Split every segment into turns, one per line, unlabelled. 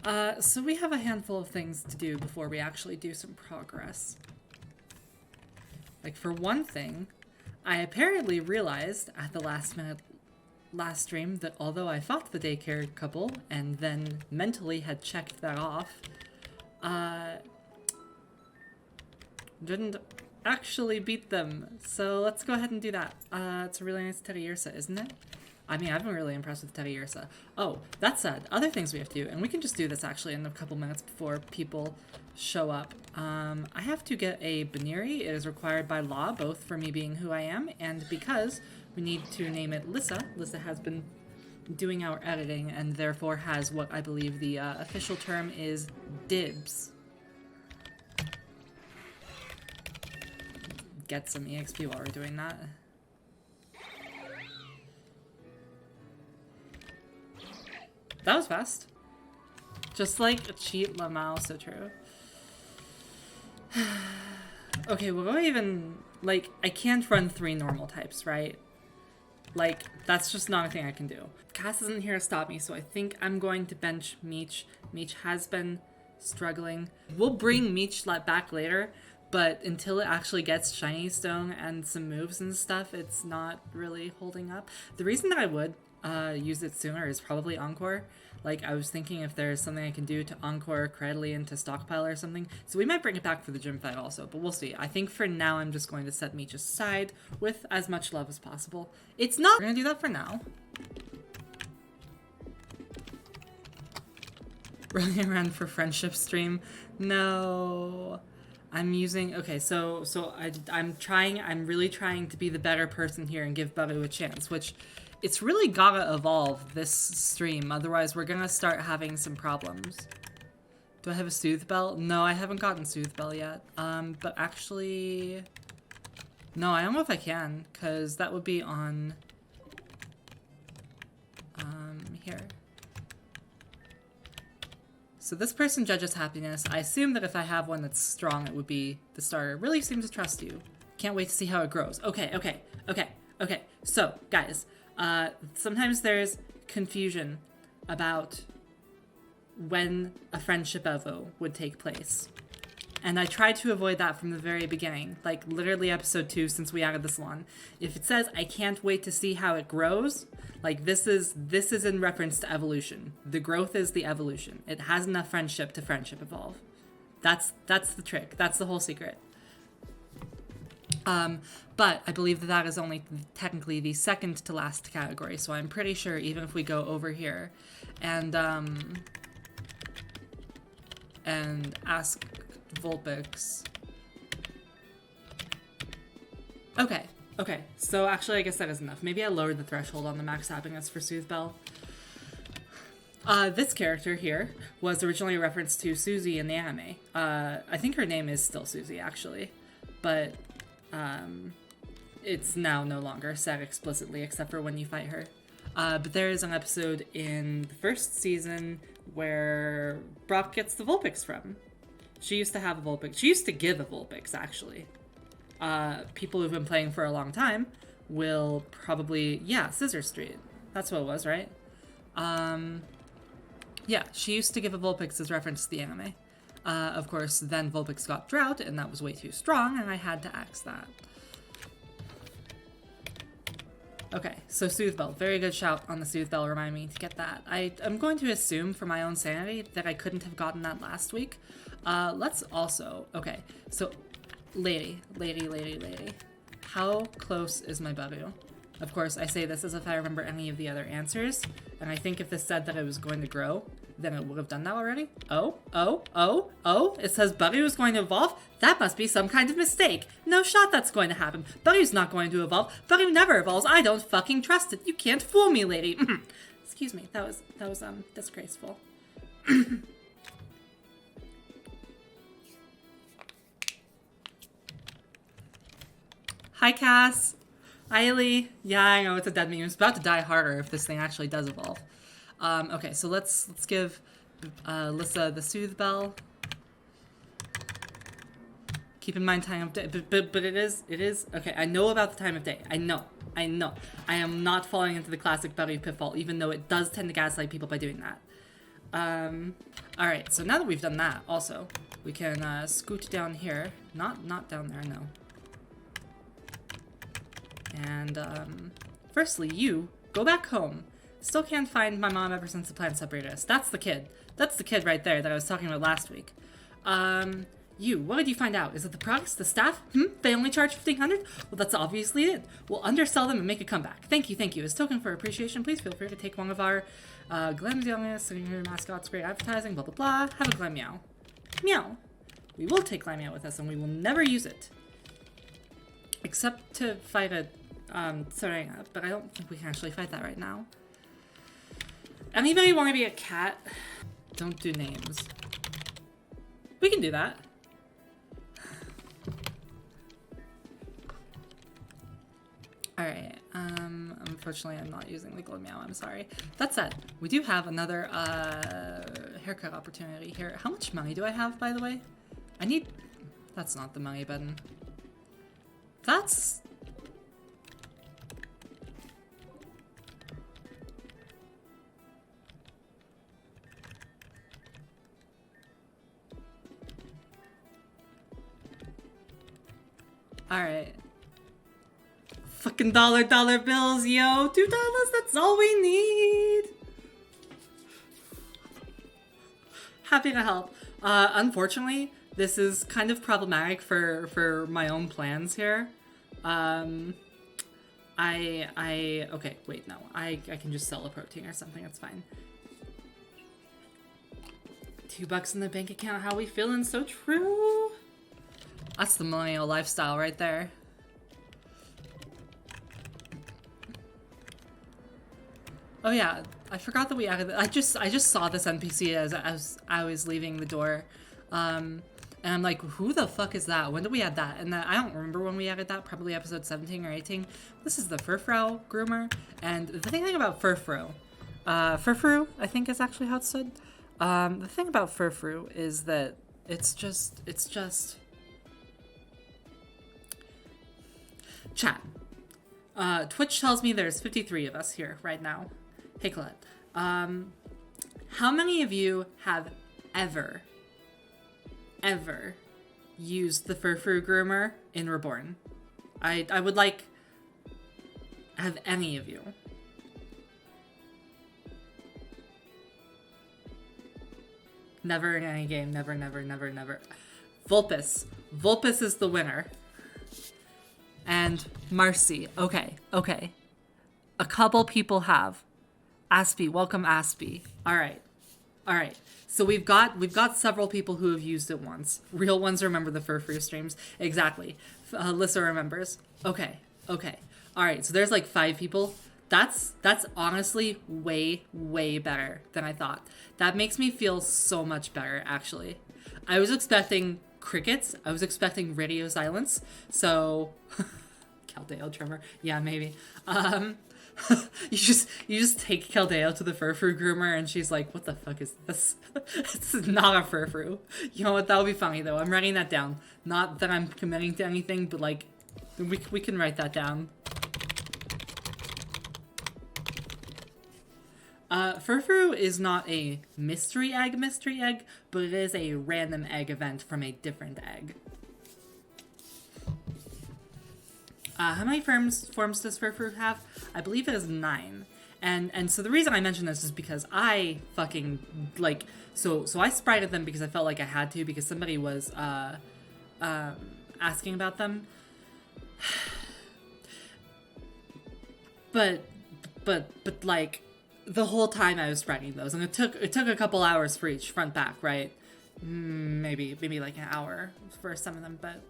So we have a handful of things to do before we actually do some progress. Like, for one thing, I apparently realized at the last stream that although I fought the Daycare couple and then mentally had checked that off, didn't actually beat them. So let's go ahead and do that. It's a really nice Teddy Ursa, isn't it? I mean, I've been really impressed with Teddy Ursa. Oh, that said, other things we have to do, and we can just do this actually in a couple minutes before people show up. I have to get a Buneary. It is required by law, both for me being who I am and because we need to name it Lissa. Lissa has been doing our editing and therefore has what I believe the official term is dibs. Get some EXP while we're doing that. That was fast. Just like a cheat Lamau, so true. Okay, we'll go even, like, I can't run 3 normal types, right? Like, that's just not a thing I can do. Cass isn't here to stop me, so I think I'm going to bench Meech. Meech has been struggling. We'll bring Meech back later, but until it actually gets Shiny Stone and some moves and stuff, it's not really holding up. The reason that I would use it sooner is probably Encore. Like, I was thinking if there's something I can do to Encore Credly into Stockpile or something. So we might bring it back for the gym fight also, but we'll see. I think for now I'm just going to set Meech aside with as much love as possible. It's not- We're gonna do that for now. Running around for friendship stream? No. I'm using- okay, so I'm really trying to be the better person here and give Baru a chance, which it's really gotta evolve this stream, otherwise we're gonna start having some problems. Do I have a Soothe Bell? No, I haven't gotten Soothe Bell yet. But actually... no, I don't know if I can, because that would be on... here. So this person judges happiness. I assume that if I have one that's strong, it would be the starter. Really seems to trust you. Can't wait to see how it grows. Okay. So, guys, sometimes there's confusion about when a friendship evo would take place. And I tried to avoid that from the very beginning, like literally episode 2 since we added this one. If it says, I can't wait to see how it grows, like this is in reference to evolution. The growth is the evolution. It has enough friendship to friendship evolve. That's the trick. That's the whole secret. But I believe that is only technically the second to last category, so I'm pretty sure even if we go over here and ask Vulpix. Okay, so actually I guess that is enough. Maybe I lowered the threshold on the max happiness for Soothe Bell. This character here was originally a reference to Susie in the anime. I think her name is still Susie, actually, but it's now no longer said explicitly except for when you fight her. But there is an episode in the first season where Brock gets the Vulpix from. She used to have a Vulpix. She used to give a Vulpix, actually. People who've been playing for a long time will probably... yeah, Scissor Street. That's what it was, right? Yeah, she used to give a Vulpix as reference to the anime. Of course, then Vulpix got Drought, and that was way too strong, and I had to axe that. Okay, so Soothe Bell. Very good shout on the Soothe Bell. Remind me to get that. I'm going to assume, for my own sanity, that I couldn't have gotten that last week. Let's also... okay, so... Lady. How close is my Babu? Of course, I say this as if I remember any of the other answers, and I think if this said that it was going to grow, then it would have done that already. Oh, it says Babu is going to evolve? That must be some kind of mistake. No shot that's going to happen. Babu's not going to evolve. Babu never evolves. I don't fucking trust it. You can't fool me, lady. Excuse me, that was disgraceful. Hi, Cass. Eiley. Yeah, I know, it's a dead meme. It's about to die harder if this thing actually does evolve. Okay, so let's give Lissa the Soothe Bell. Keep in mind time of day, but it is, okay, I know about the time of day. I know. I am not falling into the classic Baru pitfall, even though it does tend to gaslight people by doing that. All right, so now that we've done that, also, we can scoot down here. Not down there, no. And, firstly, you, go back home. Still can't find my mom ever since the plan separated us. That's the kid. That's the kid right there that I was talking about last week. You, what did you find out? Is it the products, the staff? They only charge $1,500? Well, that's obviously it. We'll undersell them and make a comeback. Thank you. As token for appreciation, please feel free to take one of our Glam's youngest, your mascots, great advertising, blah, blah, blah. Have a Glam Meow. Meow. We will take Glam Meow with us, and we will never use it. Except to fight a Serena, but I don't think we can actually fight that right now. Anybody want to be a cat? Don't do names. We can do that. Alright, unfortunately I'm not using the Glow Meow, I'm sorry. That said, we do have another, haircut opportunity here. How much money do I have, by the way? That's not the money button. That's... Alright. Fucking dollar bills, yo! $2, that's all we need! Happy to help. Unfortunately, this is kind of problematic for my own plans here. Okay, wait, no. I can just sell a protein or something, it's fine. $2 in the bank account, how we feeling? So true! That's the millennial lifestyle right there. Oh yeah, I forgot that we added. I just saw this NPC as I was leaving the door, and I'm like, who the fuck is that? When did we add that? And I don't remember when we added that. Probably episode 17 or 18. This is the Furfur groomer, and the thing about Furfur, I think is actually how it's said. The thing about Furfur is that it's just. Chat. Twitch tells me there's 53 of us here right now. Hey Colette. How many of you have ever used the Furfur groomer in Reborn? I would like... Have any of you? Never in any game. Never. Vulpes. Vulpes is the winner. And Marcy. Okay. A couple people have. Aspie, welcome Aspie. All right. So we've got several people who have used it once. Real ones remember the Furfur streams. Exactly. Lissa remembers. Okay. All right. So there's like 5 people. That's honestly way better than I thought. That makes me feel so much better, actually. I was expecting crickets. I was expecting radio silence. So, Caldeo tremor. Yeah, maybe. You just take Caldeo to the Furfur groomer and she's like, what the fuck is this? This is not a Furfur. You know what? That would be funny though. I'm writing that down. Not that I'm committing to anything, but like, we can write that down. Furfur is not a mystery egg, but it is a random egg event from a different egg. How many forms does Furfur have? I believe it is 9. And so the reason I mention this is because I fucking, like, so I sprited them because I felt like I had to, because somebody was, asking about them. But, like, the whole time I was spriting those, and it took a couple hours for each front back, right? Maybe like an hour for some of them, but,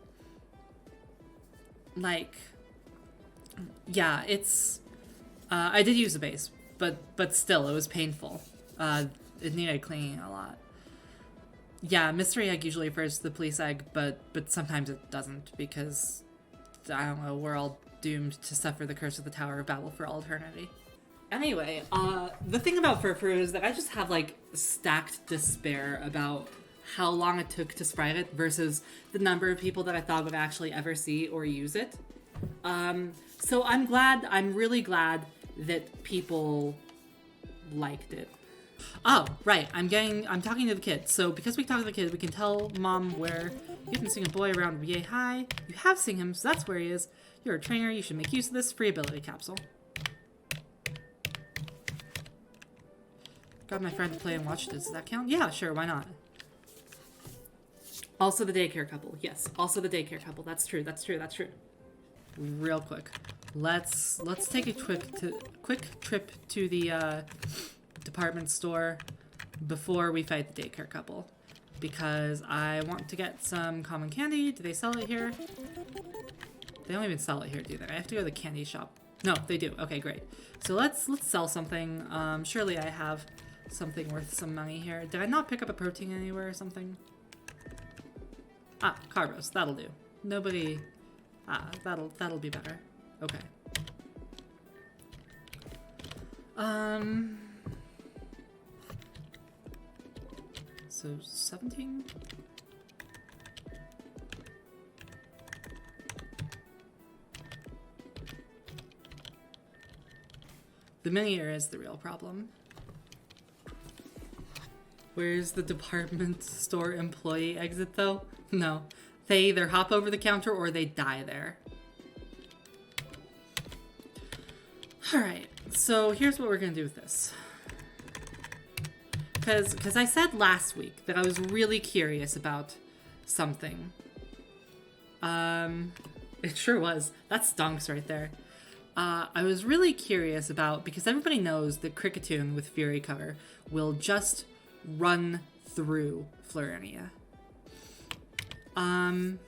like, yeah, it's, I did use a base, but still, it was painful. It needed cleaning a lot. Yeah, mystery egg usually refers to the police egg, but sometimes it doesn't, because, I don't know, we're all doomed to suffer the curse of the Tower of Babel for all eternity. Anyway, the thing about Furfur is that I just have, like, stacked despair about how long it took to sprite it versus the number of people that I thought would actually ever see or use it. So I'm really glad that people liked it. Oh, right. I'm talking to the kid. So because we talk to the kid, we can tell mom where you haven't seen a boy around yay high. You have seen him, so that's where he is. You're a trainer. You should make use of this free ability capsule. Got my friend to play and watch. Does that count? Yeah, sure. Why not? Also the daycare couple. Yes, also the daycare couple. That's true. That's true. That's true. Real quick. Let's take a quick trip to the department store before we fight the daycare couple, because I want to get some common candy. Do they sell it here? They don't even sell it here, do they? I have to go to the candy shop. No, they do. Okay, great. So let's sell something. Surely I have something worth some money here. Did I not pick up a protein anywhere or something? Ah, carbos. That'll do. Nobody. Ah, that'll be better. Okay. So 17? The mini area is the real problem. Where's the department store employee exit though? No. They either hop over the counter or they die there. Alright, so here's what we're gonna do with this. Because I said last week that I was really curious about something. It sure was. That stonks right there. I was really curious about, because everybody knows that Cricketune with Fury cover will just run through Florinia. And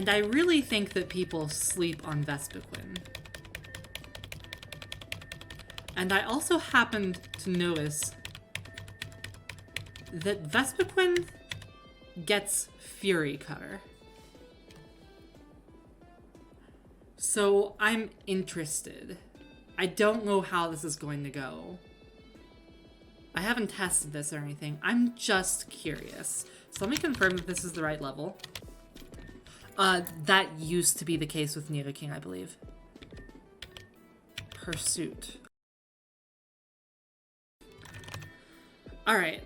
I really think that people sleep on Vespiquen. And I also happened to notice that Vespiquen gets Fury cover. So I'm interested. I don't know how this is going to go. I haven't tested this or anything. I'm just curious. So let me confirm that this is the right level. That used to be the case with Nidoking, I believe. Pursuit. Alright.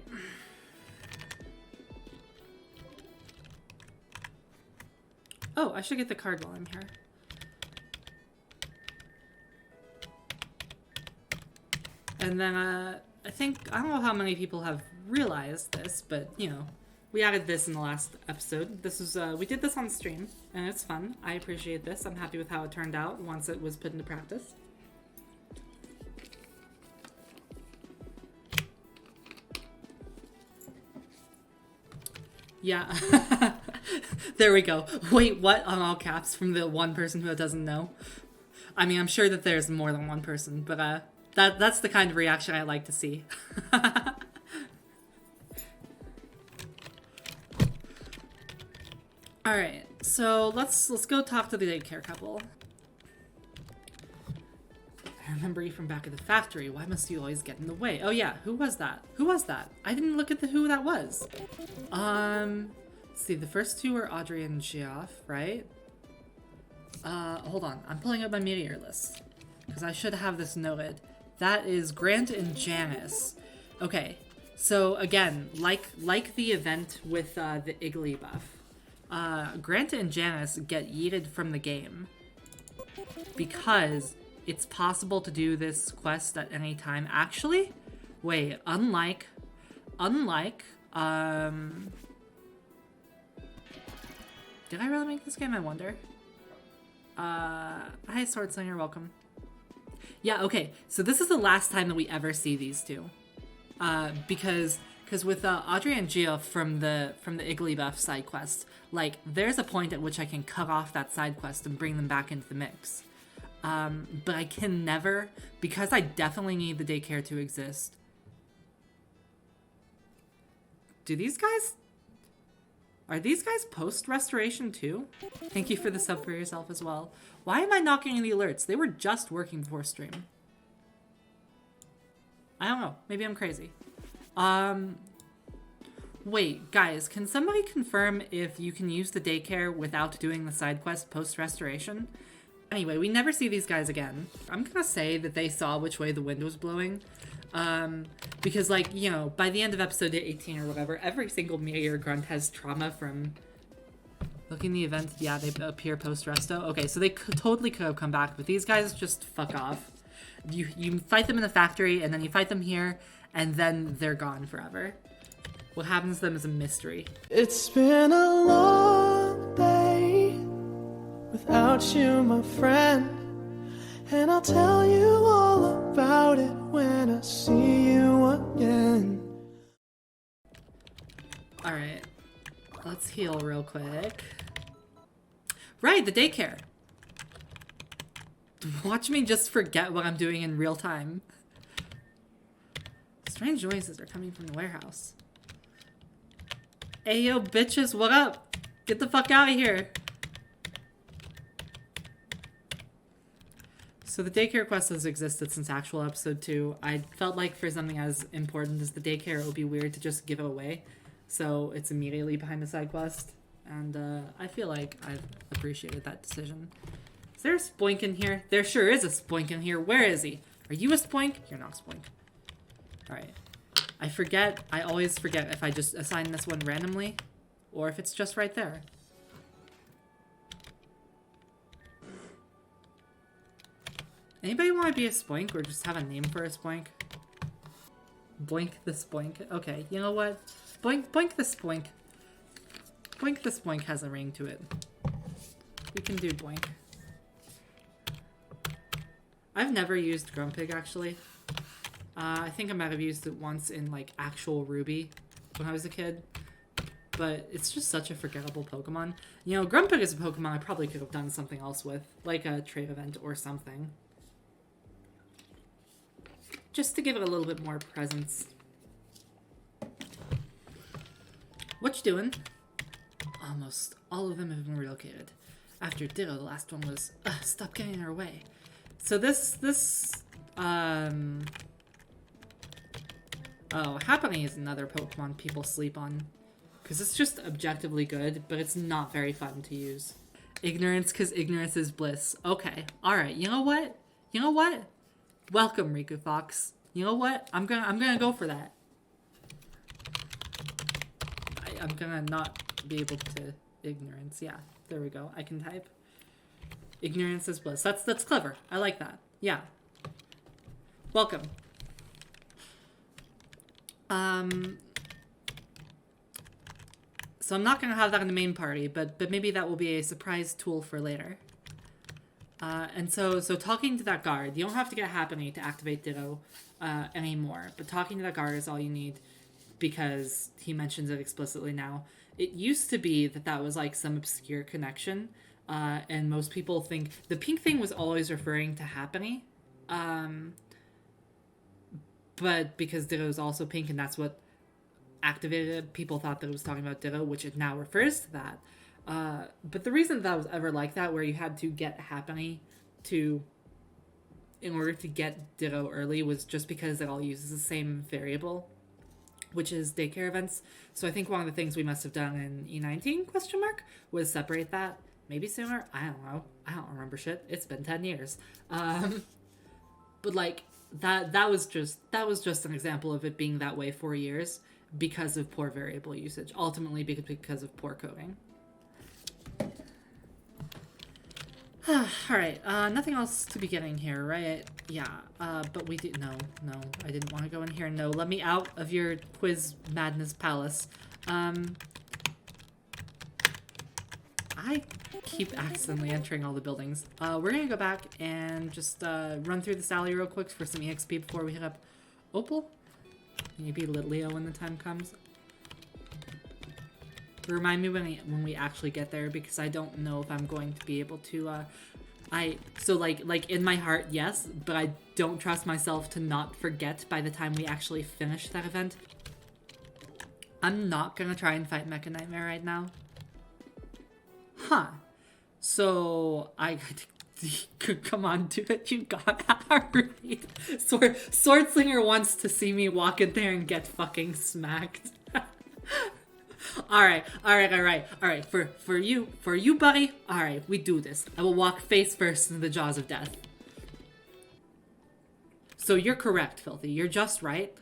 Oh, I should get the card while I'm here. And then, I don't know how many people have realized this, but, you know, we added this in the last episode. This was, we did this on stream, and it's fun. I appreciate this. I'm happy with how it turned out once it was put into practice. Yeah. There we go. Wait, what? On all caps from the one person who doesn't know. I mean, I'm sure that there's more than one person, but that's the kind of reaction I like to see. Alright, so let's go talk to the daycare couple. I remember you from back at the factory. Why must you always get in the way? Oh yeah, who was that? Who was that? I didn't look at who that was. Let's see, the first two were Audrey and Geoff, right? Hold on. I'm pulling up my meteor list, because I should have this noted. That is Grant and Janice. Okay, so again, like the event with the Iggly buff, Grant and Janice get yeeted from the game because it's possible to do this quest at any time. Actually, wait, unlike, did I really make this game? I wonder. Hi, Swordslinger, welcome. Yeah, okay, so this is the last time that we ever see these two. Because with Audrey and Geoff from the Iggly buff side quest, like, there's a point at which I can cut off that side quest and bring them back into the mix. But I can never, because I definitely need the daycare to exist. Are these guys post-restoration too? Thank you for the sub for yourself as well. Why am I not getting the alerts? They were just working before stream. I don't know. Maybe I'm crazy. Wait, guys, can somebody confirm if you can use the daycare without doing the side quest post-restoration? Anyway, we never see these guys again. I'm gonna say that they saw which way the wind was blowing. Because, like, you know, by the end of episode 18 or whatever, every single meteor grunt has trauma from... Looking the event, yeah, they appear post-resto. Okay, so they totally could have come back, but these guys just fuck off. You fight them in the factory, and then you fight them here, and then they're gone forever. What happens to them is a mystery.
It's been a long day without you, my friend, and I'll tell you all about it when I see you again.
Alright, let's heal real quick. Right, the daycare. Watch me just forget what I'm doing in real time. Strange noises are coming from the warehouse. Hey yo, bitches, what up? Get the fuck out of here. So the daycare quest has existed since actual episode 2. I felt like for something as important as the daycare, it would be weird to just give it away. So it's immediately behind the side quest. And I feel like I've appreciated that decision. Is there a Spoink in here? There sure is a Spoink in here. Where is he? Are you a Spoink? You're not a Spoink. Alright. I always forget if I just assign this one randomly, or if it's just right there. Anybody want to be a Spoink, or just have a name for a Spoink? Boink the Spoink. Okay, you know what? Boink the Spoink. Boink the Spoink has a ring to it. We can do Boink. I've never used Grumpig, actually. I think I might have used it once in, like, actual Ruby when I was a kid. But it's just such a forgettable Pokemon. You know, Grumpig is a Pokemon I probably could have done something else with. Like a trade event or something. Just to give it a little bit more presence. What you doing? Almost all of them have been relocated. After Ditto, the last one was, stop getting in our way. So oh, Happiny is another Pokemon people sleep on. Because it's just objectively good, but it's not very fun to use. Ignorance, because ignorance is bliss. Okay, alright, you know what? You know what? Welcome, Riku Fox. You know what? I'm gonna go for that. I'm gonna not be able to ignorance. Yeah, there we go. I can type. Ignorance is bliss. That's clever. I like that. Yeah. Welcome. So I'm not gonna have that in the main party, but maybe that will be a surprise tool for later. And so talking to that guard, you don't have to get Happiny to activate Ditto anymore, but talking to that guard is all you need because he mentions it explicitly now. It used to be that was like some obscure connection, and most people think the pink thing was always referring to Happiny, but because Ditto is also pink and that's what activated it, people thought that it was talking about Ditto, which it now refers to that. But the reason that was ever like that, where you had to get Happiny in order to get Ditto early, was just because it all uses the same variable, which is daycare events. So I think one of the things we must have done in E19 was separate that. Maybe sooner. I don't know. I don't remember shit. It's been 10 years. But like that was just an example of it being that way for years because of poor variable usage. Ultimately because of poor coding. Alright, nothing else to be getting here, right? Yeah, but we did... No, I didn't want to go in here. No, let me out of your quiz madness palace. I keep accidentally entering all the buildings. We're gonna go back and just run through this alley real quick for some EXP before we hit up Opal. Maybe Litleo when the time comes. Remind me when we actually get there, because I don't know if I'm going to be able to, like in my heart, yes, but I don't trust myself to not forget by the time we actually finish that event. I'm not gonna try and fight Mechanightmare right now. Huh. So, come on, do it, you got right. Swordslinger wants to see me walk in there and get fucking smacked. Alright. For you, buddy. Alright, we do this. I will walk face first into the jaws of death. So you're correct, Filthy. You're just right.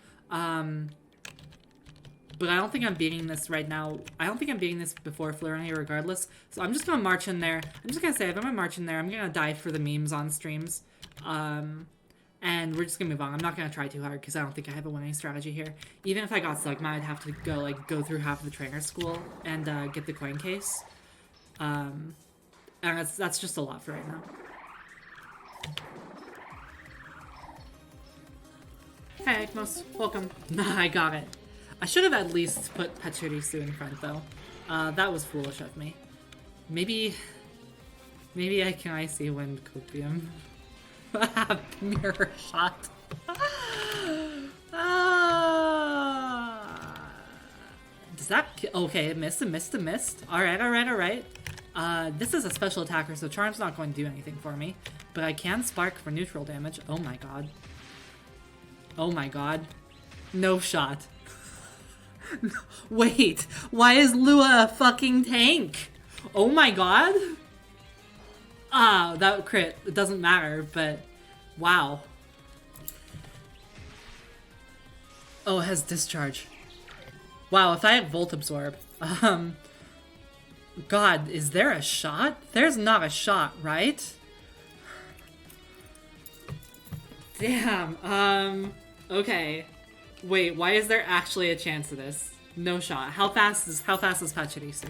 But I don't think I'm beating this right now. I don't think I'm beating this before Florinia regardless. So I'm just gonna march in there. I'm just gonna say, if I'm gonna march in there, I'm gonna die for the memes on streams. And we're just gonna move on. I'm not gonna try too hard because I don't think I have a winning strategy here. Even if I got Slugma, I'd have to go through half of the trainer school and get the coin case. And that's just a lot for right now. Hey, Ekmos. Welcome. Nah, I got it. I should have at least put Pachirisu in front, though. That was foolish of me. Maybe I can icy wind copium. Mirror shot. Does that... Okay, it missed. Alright. This is a special attacker, so Charm's not going to do anything for me. But I can spark for neutral damage. Oh my god. Oh my god. No shot. Wait, why is Lua a fucking tank? Oh my god. Ah, that crit. It doesn't matter, but wow. Oh, it has discharge. Wow, if I had Volt Absorb. God, is there a shot? There's not a shot, right? Damn, okay. Wait, why is there actually a chance of this? No shot. How fast is Pachirisu?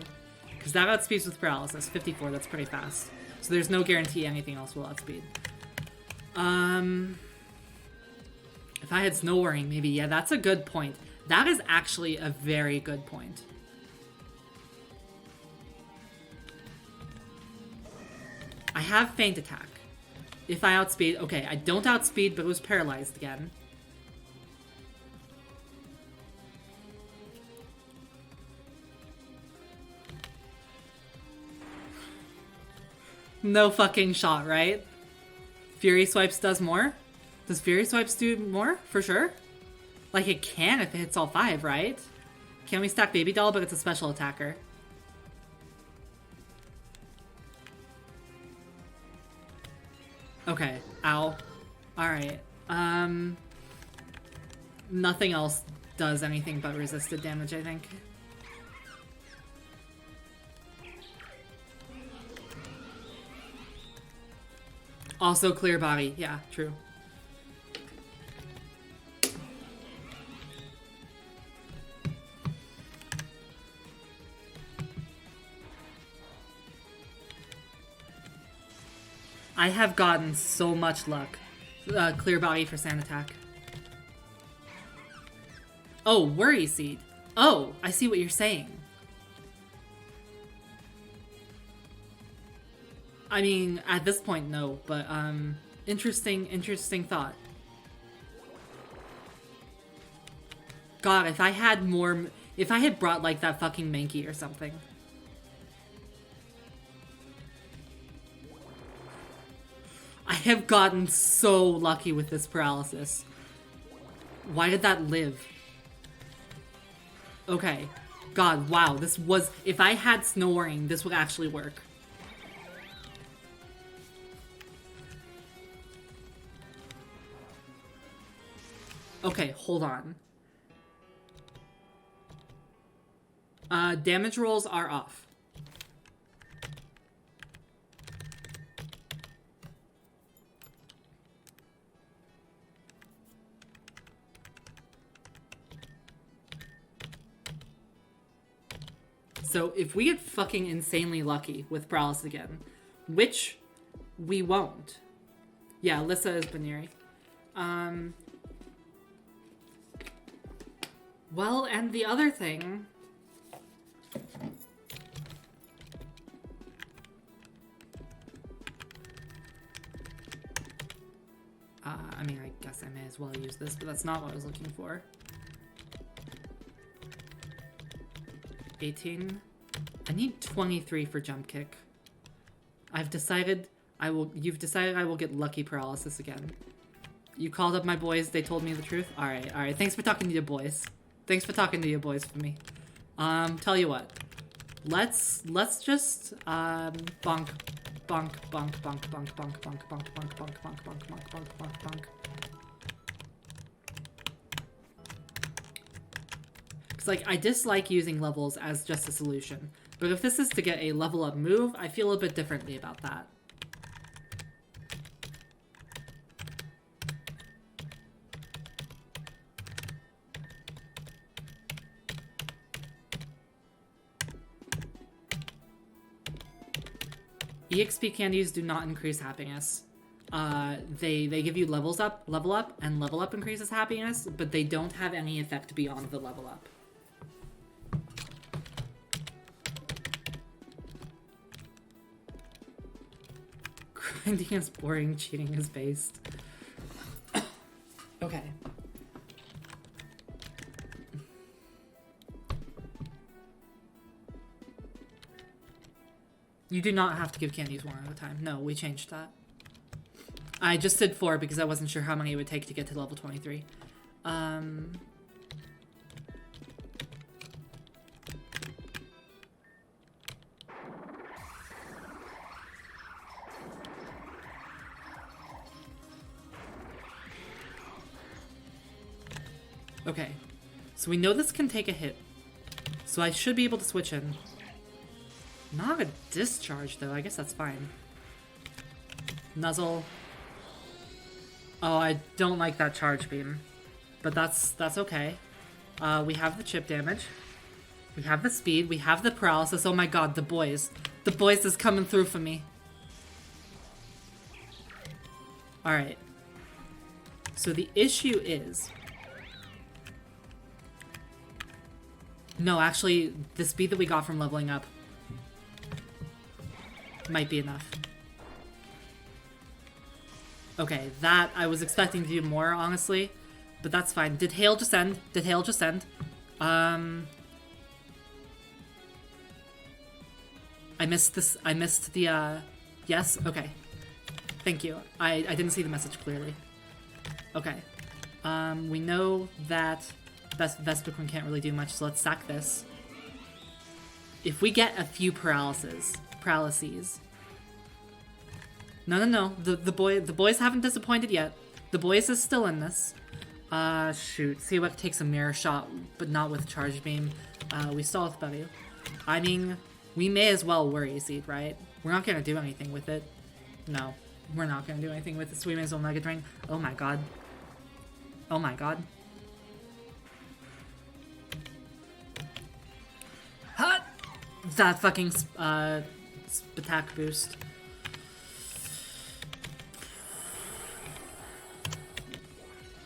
Because that outspeeds with paralysis. 54, that's pretty fast. So there's no guarantee anything else will outspeed. If I had Snow Worrying, maybe. Yeah, that's a good point. That is actually a very good point. I have Feint Attack. If I outspeed... Okay, I don't outspeed, but it was paralyzed again. No fucking shot, right? Fury Swipes does more? Does Fury Swipes do more? For sure? Like, it can if it hits all 5, right? Can we stack Baby Doll, but it's a special attacker? Okay. Ow. Alright. Nothing else does anything but resisted damage, I think. Also clear body. Yeah, true. I have gotten so much luck. Clear body for sand attack. Oh, Worry Seed. Oh, I see what you're saying. I mean, at this point, no, but, interesting thought. God, if I had more... If I had brought, like, that fucking Mankey or something. I have gotten so lucky with this paralysis. Why did that live? Okay. God, wow, this was... If I had Snoring, this would actually work. Okay, hold on. Damage rolls are off. So if we get fucking insanely lucky with paralysis again, which we won't. Yeah, Lissa is Buneary. Well, and the other thing... I mean, I guess I may as well use this, but that's not what I was looking for. 18. I need 23 for jump kick. You've decided I will get lucky paralysis again. You called up my boys, they told me the truth? Alright. Thanks for talking to your boys. Thanks for talking to your boys for me. Tell you what. Let's just bonk, bonk, bonk, bonk, bonk, bonk, bonk, bonk, bonk, bonk, bonk, bonk, bonk, bonk, bonk, bonk, bonk. Cause like I dislike using levels as just a solution, but if this is to get a level up move, I feel a bit differently about that. EXP candies do not increase happiness. They give you level up, and level up increases happiness, but they don't have any effect beyond the level up. Grinding is boring, cheating is based. Okay. You do not have to give candies one at a time. No, we changed that. I just did 4 because I wasn't sure how many it would take to get to level 23. Okay. So we know this can take a hit. So I should be able to switch in. Not a discharge, though. I guess that's fine. Nuzzle. Oh, I don't like that charge beam. But that's okay. We have the chip damage. We have the speed. We have the paralysis. Oh my god, the BOIS. The BOIS is coming through for me. Alright. So the issue is... No, actually, the speed that we got from leveling up might be enough. Okay, that I was expecting to do more, honestly, but that's fine. Did hail just end? Did hail just end? I missed this. I missed the, yes? Okay. Thank you. I didn't see the message clearly. Okay. We know that Vespiquen can't really do much, so let's sack this. If we get a few paralyses. No. The boys haven't disappointed yet. The BOIS is still in this. Shoot. See what takes a mirror shot, but not with charge beam. We stall with W. I mean, we may as well worry seed, right? We're not gonna do anything with it. No, we're not gonna do anything with it, so we may as well Mega Drain. Oh my god. Oh my god. Hot! That fucking attack boost.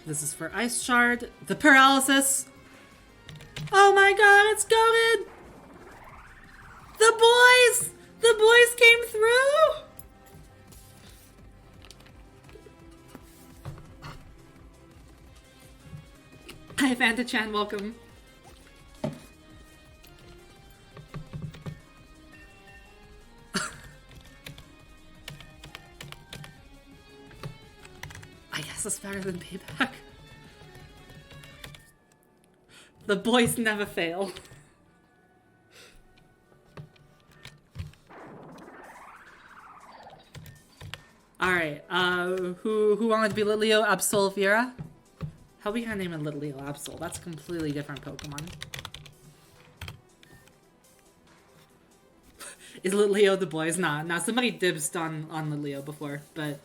This is for Ice Shard. The paralysis! Oh my god, it's going! The BOIS! The BOIS came through! Hi, Fanta-chan, welcome. I guess it's better than payback. The BOIS never fail. Alright, who wanted to be Litleo? Absol Viera? How are we gonna name it Litleo Absol? That's a completely different Pokemon. Is Litleo the BOIS? Nah, somebody dibsed on Litleo before, but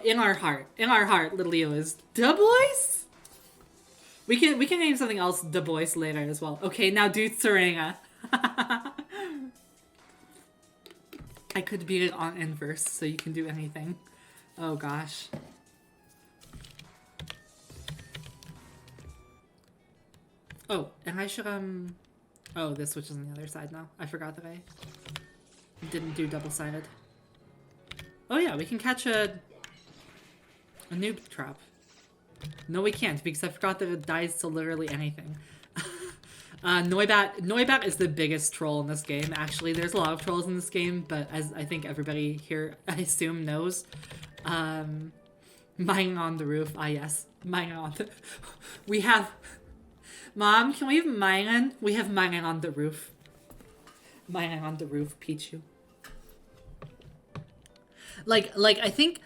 in our heart, Litleo is the BOIS? We can name something else the BOIS later as well. Okay, now do Serena. I could beat it on inverse, so you can do anything. Oh gosh. Oh, and I should oh, this switches on the other side now. I forgot that I didn't do double-sided. Oh yeah, we can catch a noob trap. No, we can't, because I forgot that it dies to literally anything. Noibat is the biggest troll in this game. Actually, there's a lot of trolls in this game, but as I think everybody here, I assume, knows, mining on the roof. Ah, yes, mining on the... We have Mom, can we have mining? We have mining on the roof. Mining on the roof, Pichu. Like I think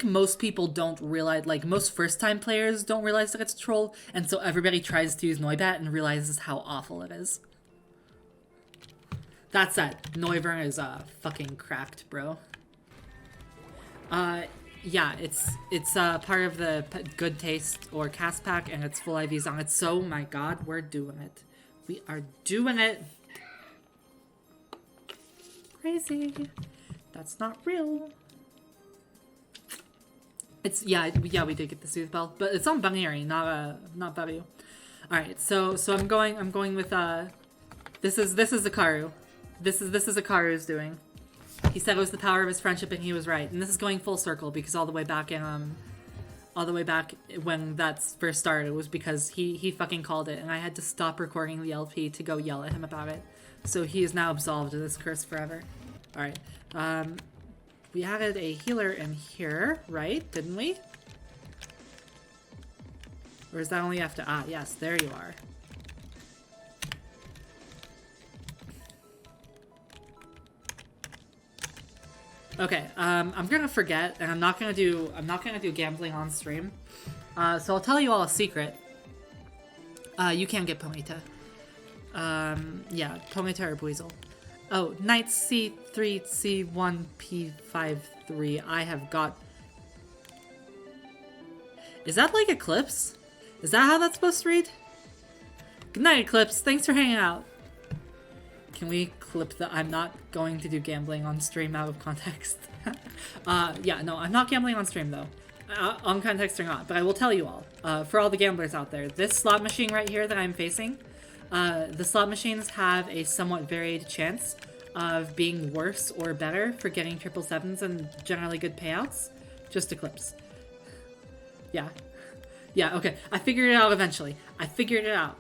most people don't realize, like most first-time players don't realize that it's a troll, and so everybody tries to use Noibat and realizes how awful it is. That said, Noivern is fucking cracked, bro. Yeah, it's part of the Good Taste or Cast Pack, and it's full IVs on it. So, my god, we're doing it. We are doing it. Crazy. That's not real. It's yeah, we did get the Soothe Bell, but it's on Buneary, not Bubby. All right, so I'm going with this is Akaru. This is Akaru's doing. He said it was the power of his friendship, and he was right. And this is going full circle because all the way back when that first started, it was because he fucking called it, and I had to stop recording the LP to go yell at him about it. So he is now absolved of this curse forever. All right. We added a healer in here, right? Didn't we? Or is that only after? Ah, yes, there you are. Okay, I'm gonna forget, and I'm not gonna do gambling on stream. So I'll tell you all a secret. You can get Ponyta. Yeah, Ponyta or Buizel. Oh, Knight C3, C1, P53. I have got... Is that like Eclipse? Is that how that's supposed to read? Good night, Eclipse. Thanks for hanging out. Can we clip the I'm not going to do gambling on stream out of context? Yeah, no, I'm not gambling on stream, though. On context or not, but I will tell you all. For all the gamblers out there, this slot machine right here that I'm facing, the slot machines have a somewhat varied chance of being worse or better for getting 777s and generally good payouts. Just Eclipse. Yeah. Yeah, okay. I figured it out eventually. I figured it out.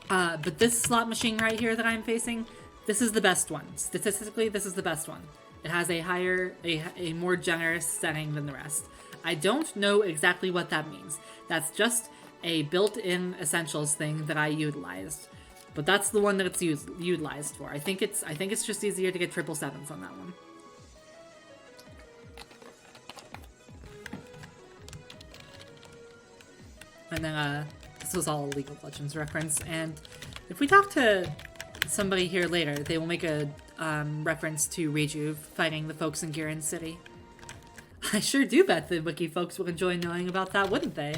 But this slot machine right here that I'm facing, this is the best one. Statistically, this is the best one. It has a more generous setting than the rest. I don't know exactly what that means. That's just a built-in essentials thing that I utilized. But that's the one that it's utilized for. I think it's just easier to get 777s on that one. And then, this was all a League of Legends reference, and if we talk to somebody here later, they will make a reference to Rejuve fighting the folks in Giran City. I sure do bet the Wiki folks will enjoy knowing about that, wouldn't they?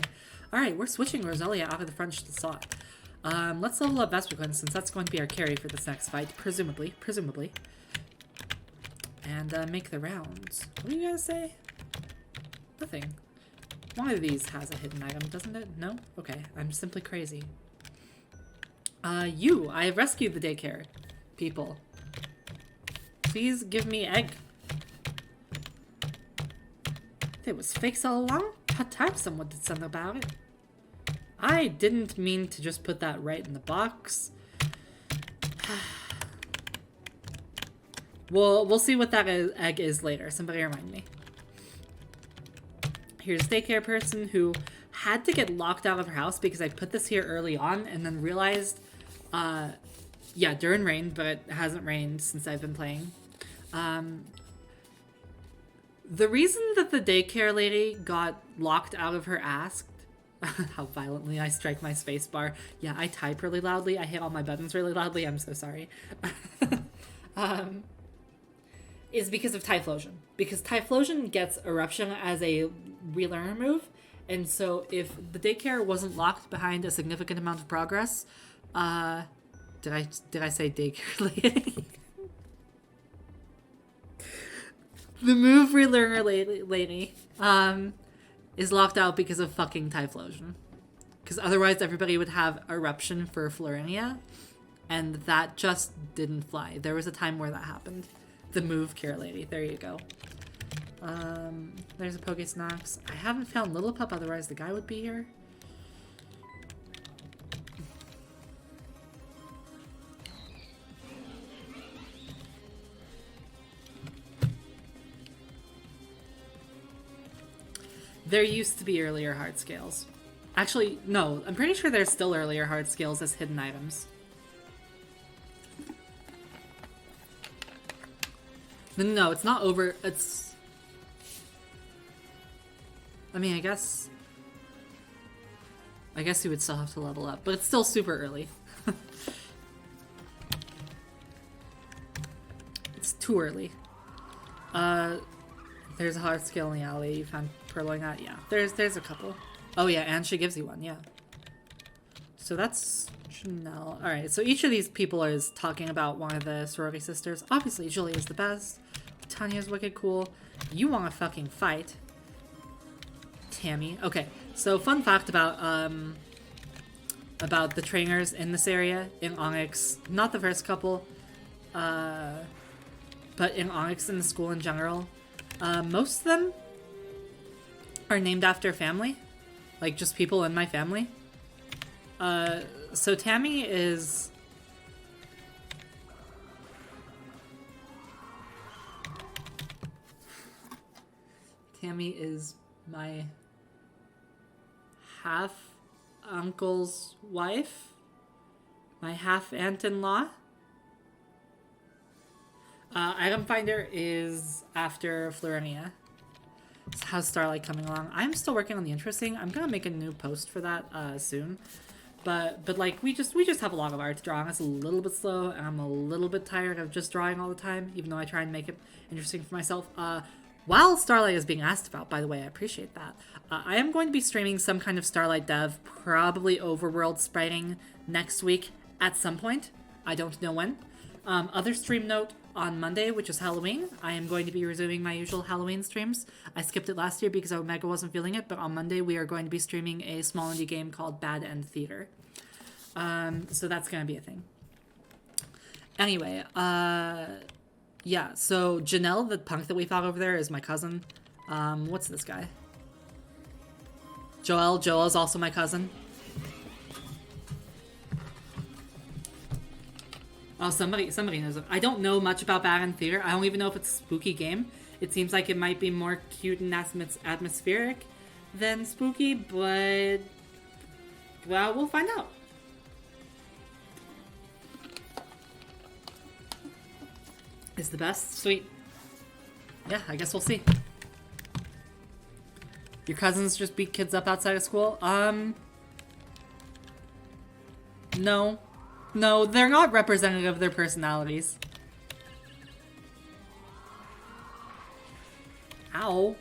Alright, we're switching Roselia out of the front slot. Let's level up Vesperquin, since that's going to be our carry for this next fight, presumably. And make the rounds. What do you guys say? Nothing. One of these has a hidden item, doesn't it? No? Okay, I'm simply crazy. I have rescued the Daycare people. Please give me egg. It was fakes all along? How time someone did something about it. I didn't mean to just put that right in the box. We'll see what that egg is later. Somebody remind me. Here's a Daycare person who had to get locked out of her house because I put this here early on and then realized, yeah, during rain, but it hasn't rained since I've been playing. The reason that the Daycare lady got locked out of her ass, how violently I strike my space bar. Yeah, I type really loudly. I hit all my buttons really loudly. I'm so sorry. Is because of Typhlosion. Because Typhlosion gets Eruption as a relearner move, and so if the Daycare wasn't locked behind a significant amount of progress, did I say Daycare lady? The move relearner lady, is locked out because of fucking Typhlosion. Because otherwise everybody would have Eruption for Florinia, and that just didn't fly. There was a time where that happened. The move cure lady. There you go. There's a Pokesnox. I haven't found Littlepup, otherwise the guy would be here. There used to be earlier hard scales. Actually, no. I'm pretty sure there's still earlier hard skills as hidden items. No, it's not over. It's... I mean, I guess you would still have to level up, but it's still super early. It's too early. There's a hard skill in the alley. You found purloin that? Yeah. There's a couple. Oh yeah, and she gives you one, yeah. So that's Chanel. Alright, so each of these people is talking about one of the sorority sisters. Obviously, Julie is the best. Titania's wicked cool. You want to fucking fight. Tammy. Okay, so fun fact about the trainers in this area, in Onyx. Not the first couple, but in Onyx and the school in general. Most of them are named after family. Like, just people in my family. So Tammy is... Tammy is my half-uncle's wife. My half-aunt-in-law. Item Finder is after Florinia. So how's Starlight coming along? I'm still working on the interesting. I'm gonna make a new post for that soon. But like we just have a lot of art to draw. It's a little bit slow, and I'm a little bit tired of just drawing all the time, even though I try and make it interesting for myself. While Starlight is being asked about, by the way, I appreciate that. I am going to be streaming some kind of Starlight dev, probably overworld spriting next week at some point. I don't know when. Other stream note, on Monday, which is Halloween, I am going to be resuming my usual Halloween streams. I skipped it last year because Omega wasn't feeling it, but on Monday we are going to be streaming a small indie game called Bad End Theater. So that's going to be a thing. Anyway, yeah, so Janelle, the punk that we fought over there, is my cousin. What's this guy? Joel is also my cousin. Oh, somebody knows it. I don't know much about Bad End Theater. I don't even know if it's a spooky game. It seems like it might be more cute and atmospheric than spooky, but... well, we'll find out. Is the best? Sweet. Yeah, I guess we'll see. Your cousins just beat kids up outside of school? No. No, they're not representative of their personalities. Ow.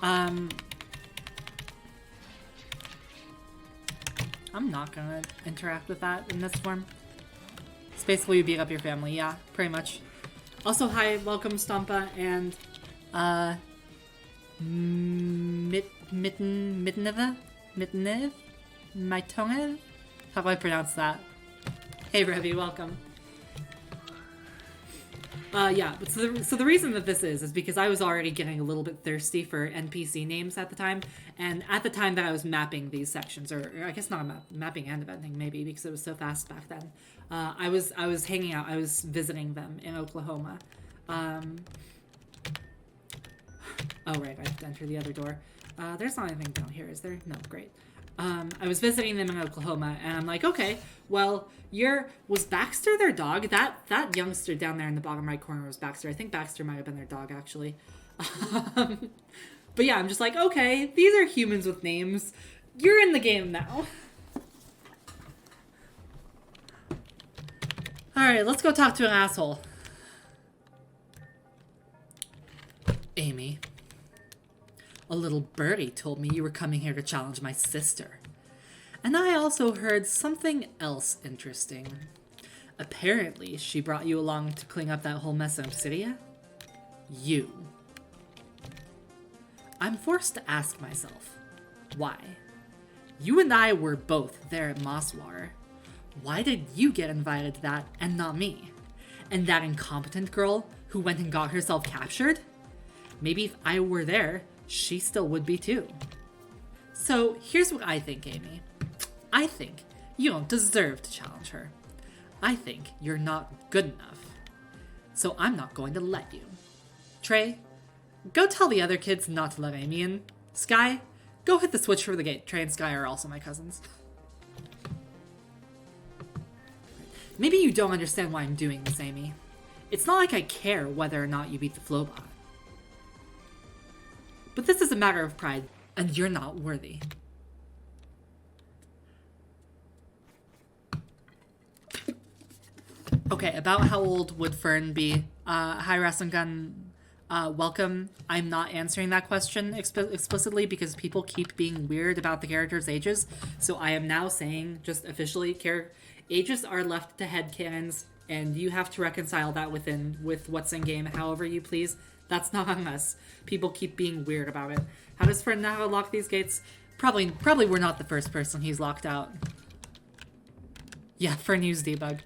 I'm not gonna interact with that in this form. It's basically you beat up your family, yeah, pretty much. Also, hi, welcome Stompa and, Mitnev? Mytongev? How do I pronounce that? Hey, Revy, welcome. Yeah, but so the reason that this is because I was already getting a little bit thirsty for NPC names at the time, and at the time that I was mapping these sections, or I guess not mapping and eventing maybe, because it was so fast back then. I was hanging out, I was visiting them in Oklahoma. Oh right, I have to enter the other door. There's not anything down here, is there? No, great. I was visiting them in Oklahoma, and I'm like, okay, well, was Baxter their dog? That youngster down there in the bottom right corner was Baxter. I think Baxter might have been their dog, actually. But yeah, I'm just like, okay, these are humans with names. You're in the game now. Alright, let's go talk to an asshole. Amy. A little birdie told me you were coming here to challenge my sister. And I also heard something else interesting. Apparently, she brought you along to clean up that whole mess in Obsidia? You. I'm forced to ask myself, why? You and I were both there at Mosswater. Why did you get invited to that and not me? And that incompetent girl who went and got herself captured? Maybe if I were there, she still would be too. So here's what I think, Amy. I think you don't deserve to challenge her. I think you're not good enough. So I'm not going to let you. Trey, go tell the other kids not to let Amy in. Sky, Go hit the switch for the gate. Trey and Sky are also my cousins. Maybe you don't understand why I'm doing this, Amy. It's not like I care whether or not you beat the Flowbot. But this is a matter of pride, and you're not worthy. Okay, about how old would Fern be? Hi, Rasengan. Welcome. I'm not answering that question explicitly because people keep being weird about the characters' ages. So I am now saying, just officially, ages are left to headcanons, and you have to reconcile that with what's in game however you please. That's not on us. People keep being weird about it. How does Fern know how to lock these gates? Probably we're not the first person he's locked out. Yeah, Fern used debug.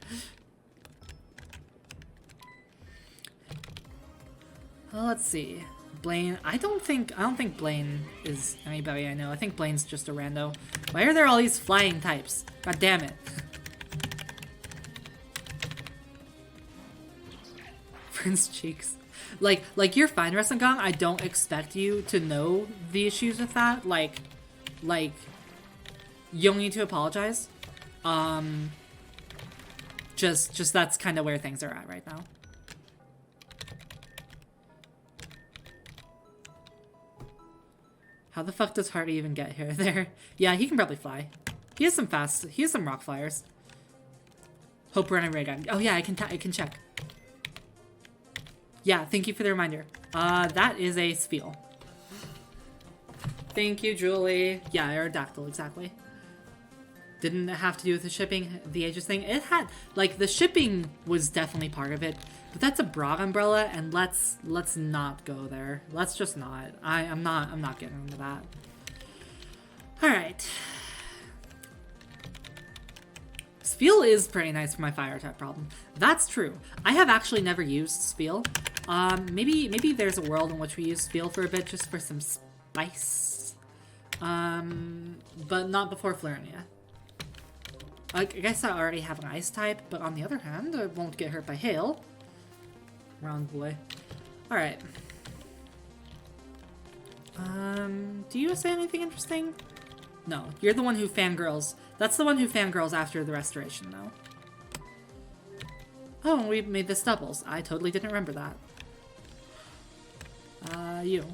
Well, let's see. Blaine. I don't think Blaine is anybody I know. I think Blaine's just a rando. Why are there all these flying types? God damn it. Fern's cheeks. Like you're fine, Resengong. I don't expect you to know the issues with that. Like you don't need to apologize. Just that's kind of where things are at right now. How the fuck does Hardy even get here? There. Yeah, he can probably fly. He has some rock flyers. Hope we're on a ray gun. Oh yeah, I can check. Yeah, thank you for the reminder. That is a Spiel. Thank you, Julie. Yeah, Aerodactyl, exactly. Didn't have to do with the shipping, the ages thing. It had, like, the shipping was definitely part of it. But that's a broad umbrella, and let's not go there. Let's just not. I'm not getting into that. Alright. Spiel is pretty nice for my fire type problem. That's true. I have actually never used Spiel. Maybe there's a world in which we use Spiel for a bit just for some spice. But not before Florinia. I guess I already have an ice type, but on the other hand, I won't get hurt by hail. Round boy. Alright. Do you say anything interesting? No, you're the one who fangirls. That's the one who fangirls after the restoration, though. Oh, we made the Snubbles. I totally didn't remember that. You.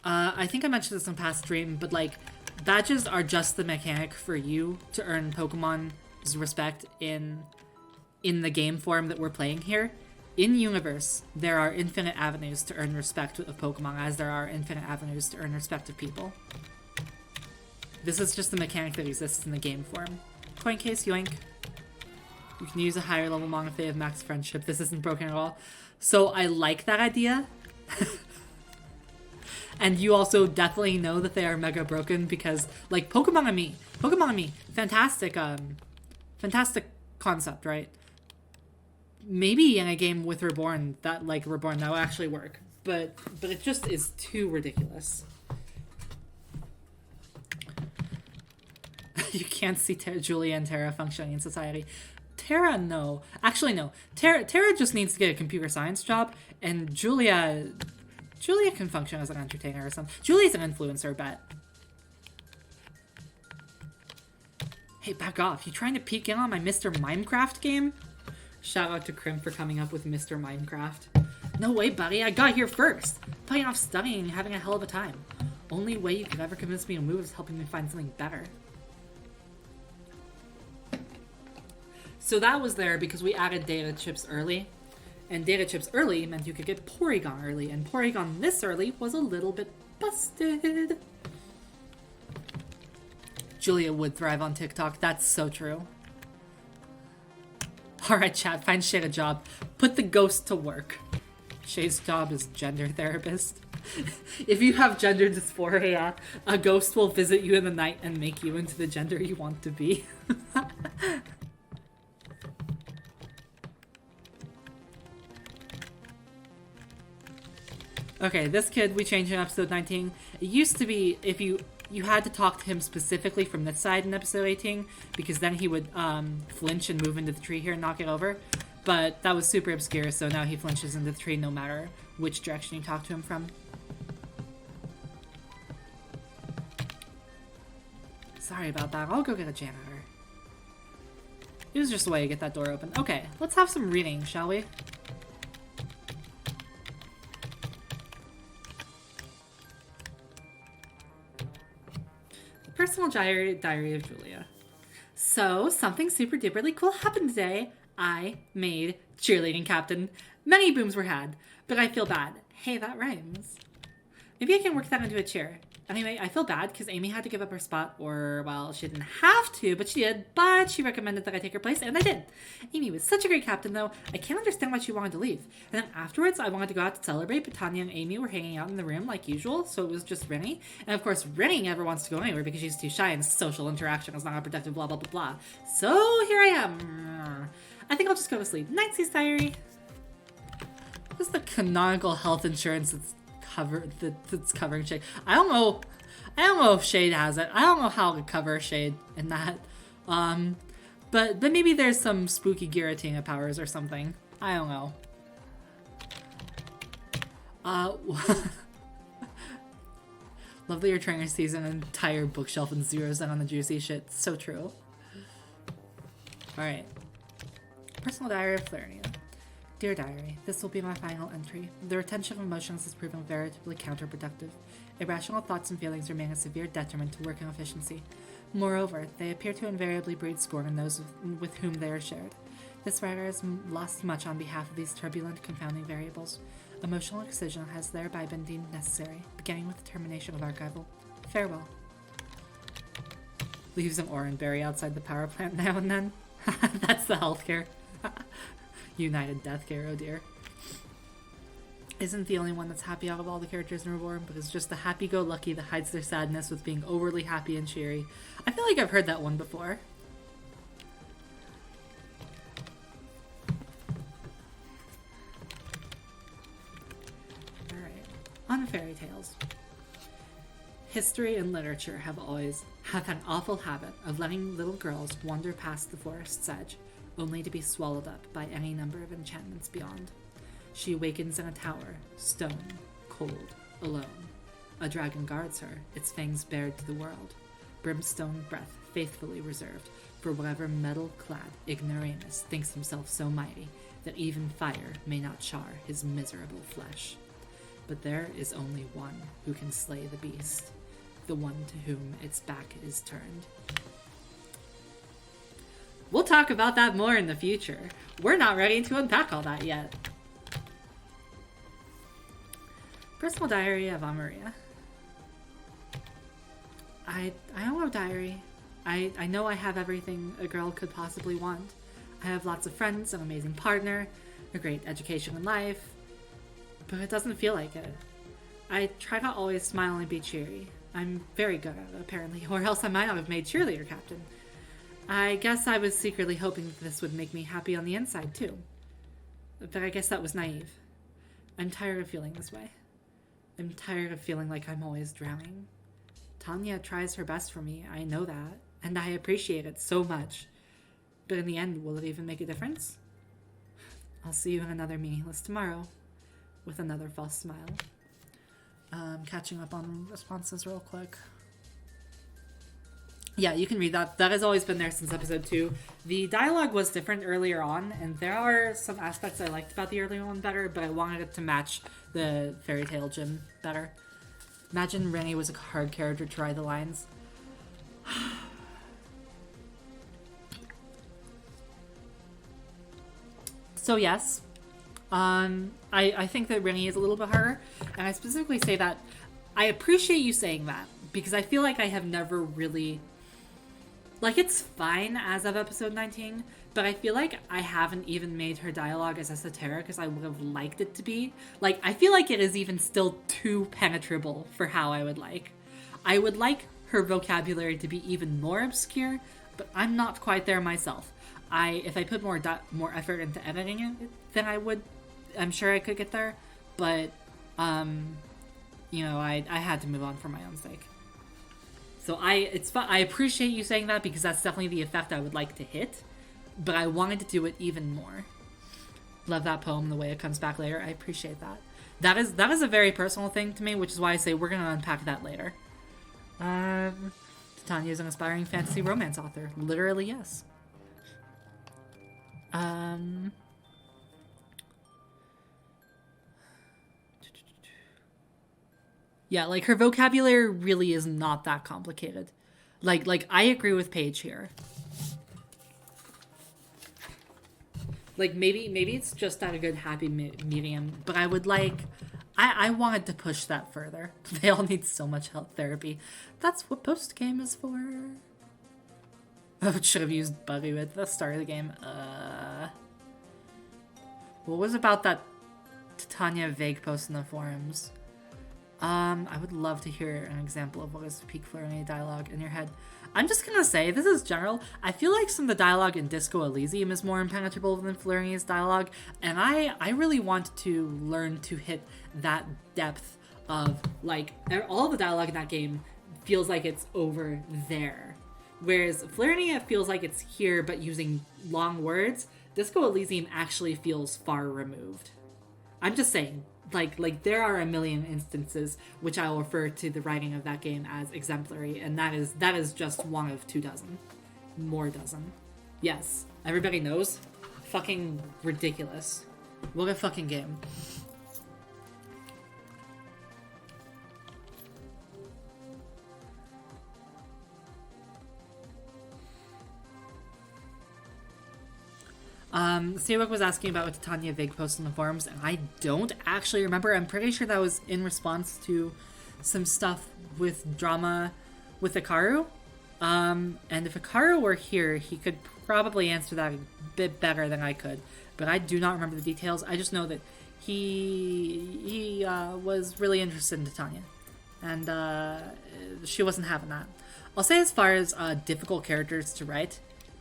I think I mentioned this in past stream, but like, badges are just the mechanic for you to earn Pokemon's respect in the game form that we're playing here. In universe, there are infinite avenues to earn respect of Pokemon, as there are infinite avenues to earn respect of people. This is just the mechanic that exists in the game form. Coin case, yoink. You can use a higher level Mon if they have max friendship. This isn't broken at all. So I like that idea. And you also definitely know that they are mega broken because, like, Pokemon and me, fantastic, fantastic concept, right? Maybe in a game with Reborn, that will actually work, but it just is too ridiculous. You can't see Julia and Terra functioning in society. Terra, no. Actually, no. Terra just needs to get a computer science job, and Julia can function as an entertainer or something. Julia's an influencer, bet. Hey, back off. You trying to peek in on my Mr. Minecraft game? Shout out to Krim for coming up with Mr. Minecraft. No way, buddy. I got here first. Playing off studying and having a hell of a time. Only way you could ever convince me to move is helping me find something better. So that was there because we added data chips early. And data chips early meant you could get Porygon early. And Porygon this early was a little bit busted. Julia would thrive on TikTok. That's so true. Alright, chat. Find Shay a job. Put the ghost to work. Shay's job is gender therapist. If you have gender dysphoria, a ghost will visit you in the night and make you into the gender you want to be. Okay, this kid we changed in episode 19. It used to be if you had to talk to him specifically from this side in episode 18, because then he would flinch and move into the tree here and knock it over. But that was super obscure, so now he flinches into the tree no matter which direction you talk to him from. Sorry about that. I'll go get a janitor. It was just a way to get that door open. Okay, let's have some reading, shall we? The personal diary of Julia. So, something super duperly cool happened today. I made cheerleading captain. Many booms were had, but I feel bad. Hey, that rhymes. Maybe I can work that into a cheer. Anyway, I feel bad because Amy had to give up her spot, or, well, she didn't have to, but she did, but she recommended that I take her place, and I did. Amy was such a great captain, though. I can't understand why she wanted to leave. And then afterwards, I wanted to go out to celebrate, but Tanya and Amy were hanging out in the room like usual, so it was just Rennie. And of course, Rennie never wants to go anywhere because she's too shy and social interaction is not a productive blah blah blah blah. So here I am. I think I'll just go to sleep. Night, Cease Diary. What's the canonical health insurance that's covering Shade? I don't know if Shade has it. I don't know how to cover Shade in that. But maybe there's some spooky Giratina powers or something. I don't know. Lovely your trainer sees an entire bookshelf and zeroes in on the juicy shit. So true. Alright. Personal diary of Florinia. Dear Diary, this will be my final entry. The retention of emotions has proven veritably counterproductive. Irrational thoughts and feelings remain a severe detriment to working efficiency. Moreover, they appear to invariably breed scorn in those with whom they are shared. This writer has lost much on behalf of these turbulent, confounding variables. Emotional excision has thereby been deemed necessary, beginning with the termination of archival. Farewell. Leaves an oranberry outside the power plant now and then. That's the healthcare. United Death Care, oh dear. Isn't the only one that's happy out of all the characters in Reborn, but is just the happy-go-lucky that hides their sadness with being overly happy and cheery. I feel like I've heard that one before. Alright, on fairy tales. History and literature have an awful habit of letting little girls wander past the forest's edge, only to be swallowed up by any number of enchantments beyond. She awakens in a tower, stone, cold, alone. A dragon guards her, its fangs bared to the world. Brimstone breath faithfully reserved for whatever metal-clad ignoramus thinks himself so mighty that even fire may not char his miserable flesh. But there is only one who can slay the beast, the one to whom its back is turned. We'll talk about that more in the future. We're not ready to unpack all that yet. Personal diary of Amaria. I don't have a diary. I know I have everything a girl could possibly want. I have lots of friends, an amazing partner, a great education in life, but it doesn't feel like it. I try to always smile and be cheery. I'm very good at it, apparently, or else I might not have made cheerleader captain. I guess I was secretly hoping that this would make me happy on the inside, too. But I guess that was naive. I'm tired of feeling this way. I'm tired of feeling like I'm always drowning. Tanya tries her best for me, I know that, and I appreciate it so much. But in the end, will it even make a difference? I'll see you in another meaningless tomorrow, with another false smile. Catching up on responses real quick. Yeah, you can read that. That has always been there since episode 2. The dialogue was different earlier on, and there are some aspects I liked about the earlier one better, but I wanted it to match the fairy tale gym better. Imagine Rennie was a hard character to write the lines. So yes, I think that Rennie is a little bit harder, and I specifically say that I appreciate you saying that, because I feel like I have never really... Like, it's fine as of episode 19, but I feel like I haven't even made her dialogue as esoteric as I would have liked it to be. Like, I feel like it is even still too penetrable for how I would like. I would like her vocabulary to be even more obscure, but I'm not quite there myself. If I put more effort into editing it, then I'm sure I could get there, but, you know, I had to move on for my own sake. So I appreciate you saying that, because that's definitely the effect I would like to hit, but I wanted to do it even more. Love that poem, the way it comes back later. I appreciate that. That is a very personal thing to me, which is why I say we're going to unpack that later. Titania Titania is an aspiring fantasy romance author. Literally, yes. Yeah, like, her vocabulary really is not that complicated. Like I agree with Paige here. Like, maybe it's just at a good happy medium, but I would like... I wanted to push that further. They all need so much health therapy. That's what post-game is for. I should have used Buggy at the start of the game. What was about that Titania vague post in the forums? I would love to hear an example of what is peak flirting dialogue in your head. I'm just gonna say, this is general. I feel like some of the dialogue in Disco Elysium is more impenetrable than Florinia's dialogue, and I really want to learn to hit that depth of, like, all the dialogue in that game feels like it's over there. Whereas Florinia feels like it's here, but using long words. Disco Elysium actually feels far removed. I'm just saying. Like there are a million instances which I will refer to the writing of that game as exemplary, and that is just one of 24. More dozen. Yes, everybody knows. Fucking ridiculous. What a fucking game. Seawak was asking about what Titania Vig posted in the forums, and I don't actually remember. I'm pretty sure that was in response to some stuff with drama with Hikaru. And if Hikaru were here, he could probably answer that a bit better than I could. But I do not remember the details. I just know that he was really interested in Titania. And she wasn't having that. I'll say as far as difficult characters to write,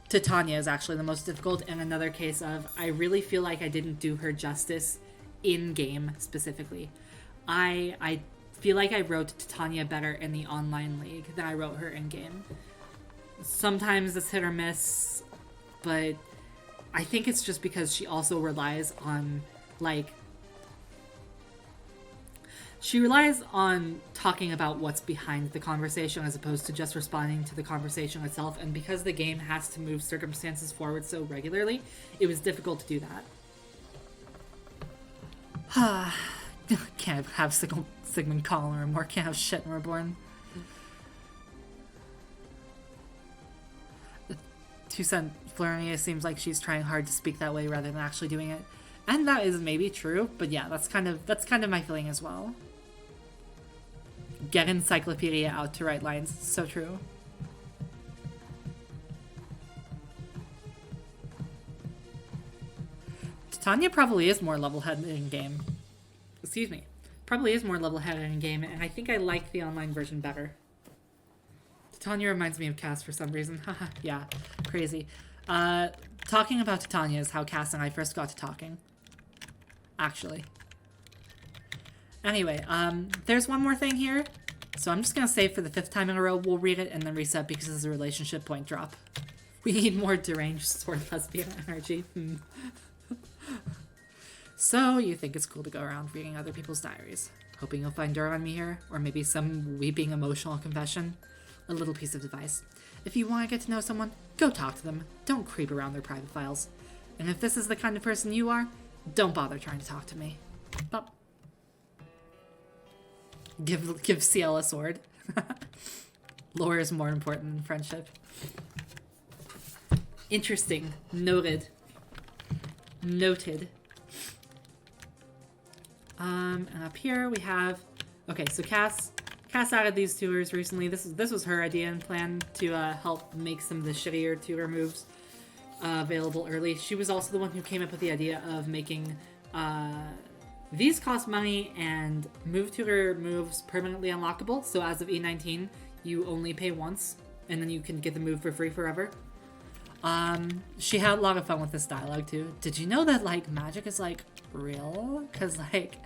Titania is actually the most difficult, and another case of I really feel like I didn't do her justice in-game specifically. I feel like I wrote Titania better in the online league than I wrote her in-game. Sometimes it's hit or miss, but I think it's just because she also relies on, like... She relies on talking about what's behind the conversation as opposed to just responding to the conversation itself, and because the game has to move circumstances forward so regularly, it was difficult to do that. Can't have Sigmund Colin anymore, can't have shit in Reborn. 2 cent Florinia seems like she's trying hard to speak that way rather than actually doing it. And that is maybe true, but yeah, that's kind of my feeling as well. Get Encyclopedia out to write lines. So true. Titania probably is more level-headed in-game. Excuse me. Probably is more level-headed in-game, and I think I like the online version better. Titania reminds me of Cass for some reason. Haha, yeah. Crazy. Talking about Titania is how Cass and I first got to talking. Actually. Anyway, there's one more thing here. So I'm just gonna say for the 5th time in a row, we'll read it and then reset because it's a relationship point drop. We need more deranged sword lesbian energy. So you think it's cool to go around reading other people's diaries. Hoping you'll find dirt on me here, or maybe some weeping emotional confession. A little piece of advice. If you want to get to know someone, go talk to them. Don't creep around their private files. And if this is the kind of person you are, don't bother trying to talk to me. But give CL a sword. Lore is more important than friendship. Interesting. Noted. Noted. And up here we have... Okay, so Cass added these tours recently. This was her idea and plan to help make some of the shittier tutor moves available early. She was also the one who came up with the idea of making these cost money and move tutor moves permanently unlockable. So as of E19, you only pay once, and then you can get the move for free forever. She had a lot of fun with this dialogue too. Did you know that, like, magic is, like, real? Because, like,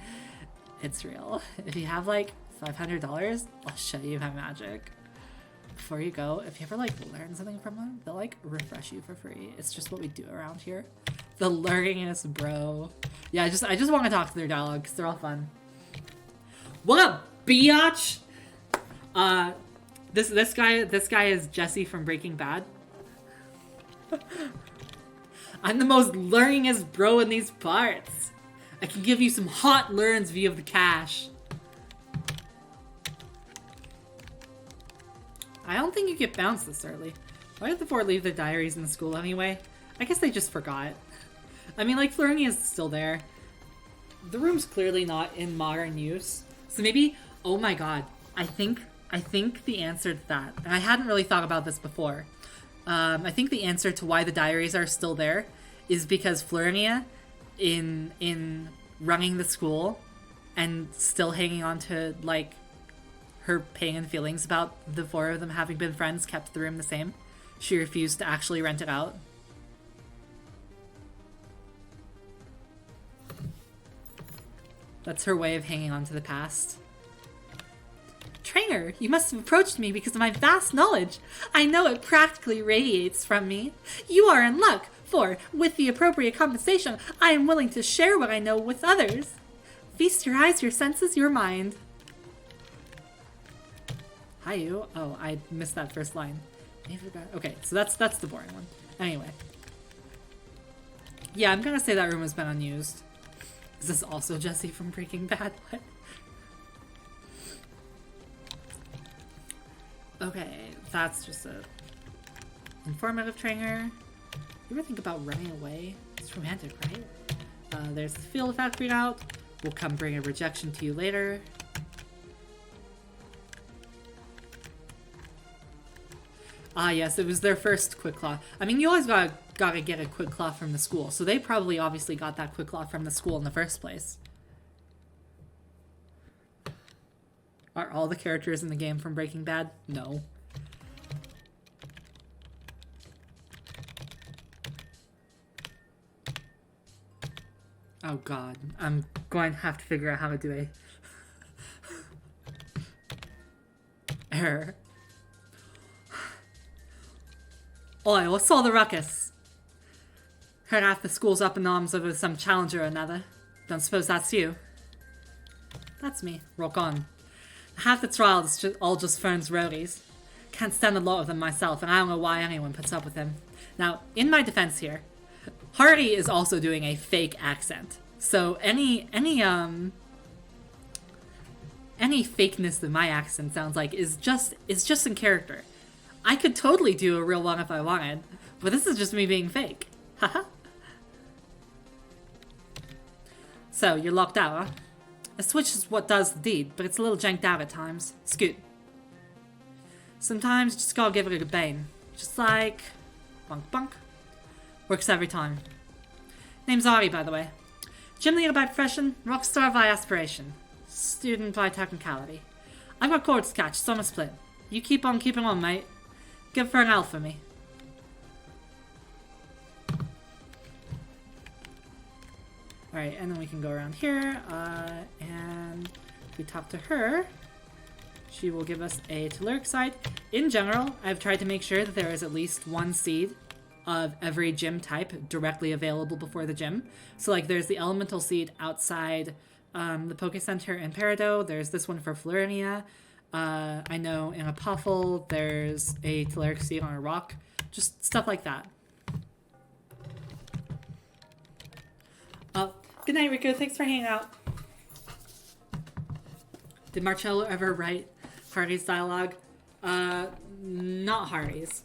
it's real. If you have, like, $500, I'll show you my magic. Before you go, if you ever, like, learn something from them, they'll, like, refresh you for free. It's just what we do around here. The learningness, bro. Yeah, I just want to talk to their dialogue because they're all fun. What up, biatch? This guy is Jesse from Breaking Bad. I'm the most learningest bro in these parts. I can give you some hot learns via the cash. I don't think you get bounced this early. Why did the four leave their diaries in the school anyway? I guess they just forgot. I mean, like, Florinia is still there. The room's clearly not in modern use. So maybe, oh my god, I think the answer to that, and I hadn't really thought about this before. I think the answer to why the diaries are still there is because Florinia, in running the school and still hanging on to, like, her pain and feelings about the four of them having been friends, kept the room the same. She refused to actually rent it out. That's her way of hanging on to the past. Trainer, you must have approached me because of my vast knowledge. I know it practically radiates from me. You are in luck, for, with the appropriate compensation, I am willing to share what I know with others. Feast your eyes, your senses, your mind. Hi, you. Oh, I missed that first line. Okay, so that's the boring one. Anyway. Yeah, I'm gonna say that room has been unused. Is this also Jesse from Breaking Bad? What? Okay, that's just a informative trainer. You ever think about running away? It's romantic, right? There's the field factory out. We'll come bring a rejection to you later. Ah, yes, it was their first Quick Claw. I mean, you always gotta get a Quick Claw from the school, so they probably obviously got that Quick Claw from the school in the first place. Are all the characters in the game from Breaking Bad? No. Oh god, I'm going to have to figure out how to do a error. Oi, what's all the ruckus? Heard half the school's up in arms over some challenge or another. Don't suppose that's you? That's me. Rock on. Half the trial is all just Fern's roadies. Can't stand a lot of them myself, and I don't know why anyone puts up with him. Now, in my defense here, Hardy is also doing a fake accent. So any fakeness that my accent sounds like is just in character. I could totally do a real one if I wanted, but this is just me being fake. Haha. So, you're locked out, huh? A switch is what does the deed, but it's a little janked out at times. Scoot. Sometimes you just gotta give it a good bang. Just like... bunk bunk. Works every time. Name's Ari, by the way. Gym leader by profession, rockstar by aspiration. Student by technicality. I've got cords to catch, so I'm a split. You keep on keeping on, mate. Give Fern L for me. Alright, and then we can go around here, and if we talk to her, she will give us a telluric site. In general, I've tried to make sure that there is at least one seed of every gym type directly available before the gym. So, like, there's the elemental seed outside the Poke Center in Peridot. There's this one for Florinia. I know in a Puffle, there's a telluric seed on a rock. Just stuff like that. Good night, Rico. Thanks for hanging out. Did Marcello ever write Hardy's dialogue? Not Hardy's.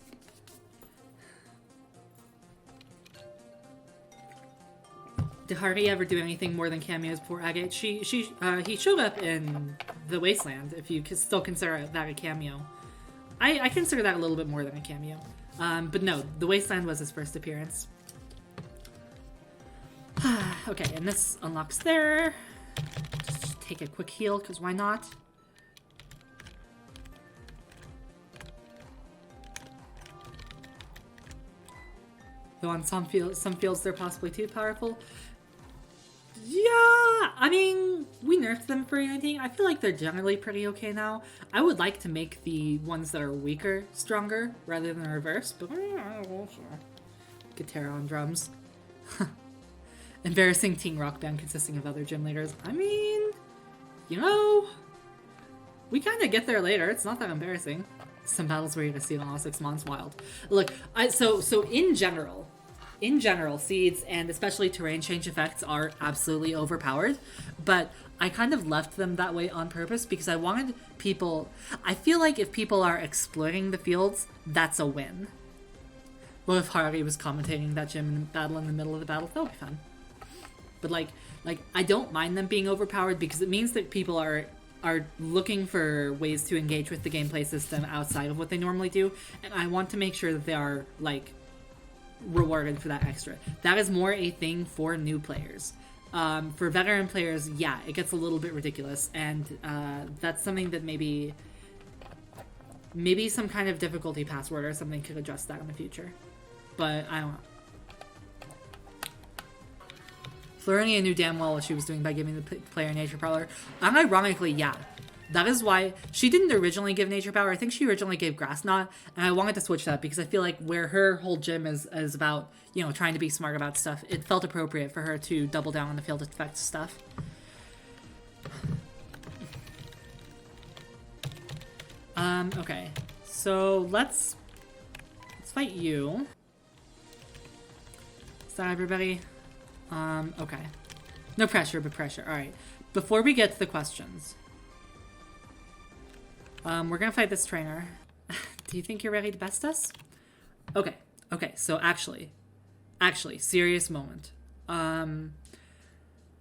Did Hardy ever do anything more than cameos before Agate? He showed up in The Wasteland, if you still consider that a cameo. I consider that a little bit more than a cameo. But no, The Wasteland was his first appearance. Okay, and this unlocks there. Just take a quick heal, because why not? Though on some fields they're possibly too powerful. Yeah, I mean, we nerfed them for anything. I feel like they're generally pretty okay now. I would like to make the ones that are weaker stronger, rather than the reverse, but guitar on drums. Embarrassing teen rock band consisting of other gym leaders. I mean, you know, we kind of get there later. It's not that embarrassing. Some battles where you can steal all 6 months, wild. Look, so in general, seeds and especially terrain change effects are absolutely overpowered, but I kind of left them that way on purpose because I wanted people... I feel like if people are exploring the fields, that's a win. What if Harvey was commentating that gym battle in the middle of the battle? That would be fun. But like I don't mind them being overpowered because it means that people are looking for ways to engage with the gameplay system outside of what they normally do, and I want to make sure that they are, like, rewarded for that extra. That is more a thing for new players. For veteran players, yeah, it gets a little bit ridiculous, and that's something that maybe some kind of difficulty password or something could address that in the future. But I don't know. Florinia knew damn well what she was doing by giving the player Nature Power. And ironically, yeah. That is why she didn't originally give Nature Power. I think she originally gave Grass Knot, and I wanted to switch that because I feel like where her whole gym is about, you know, trying to be smart about stuff, it felt appropriate for her to double down on the field effects stuff. Okay. So let's fight you. Is that everybody? Okay. No pressure, but pressure. Alright. Before we get to the questions, we're gonna fight this trainer. Do you think you're ready to best us? Okay. Okay, so actually, serious moment.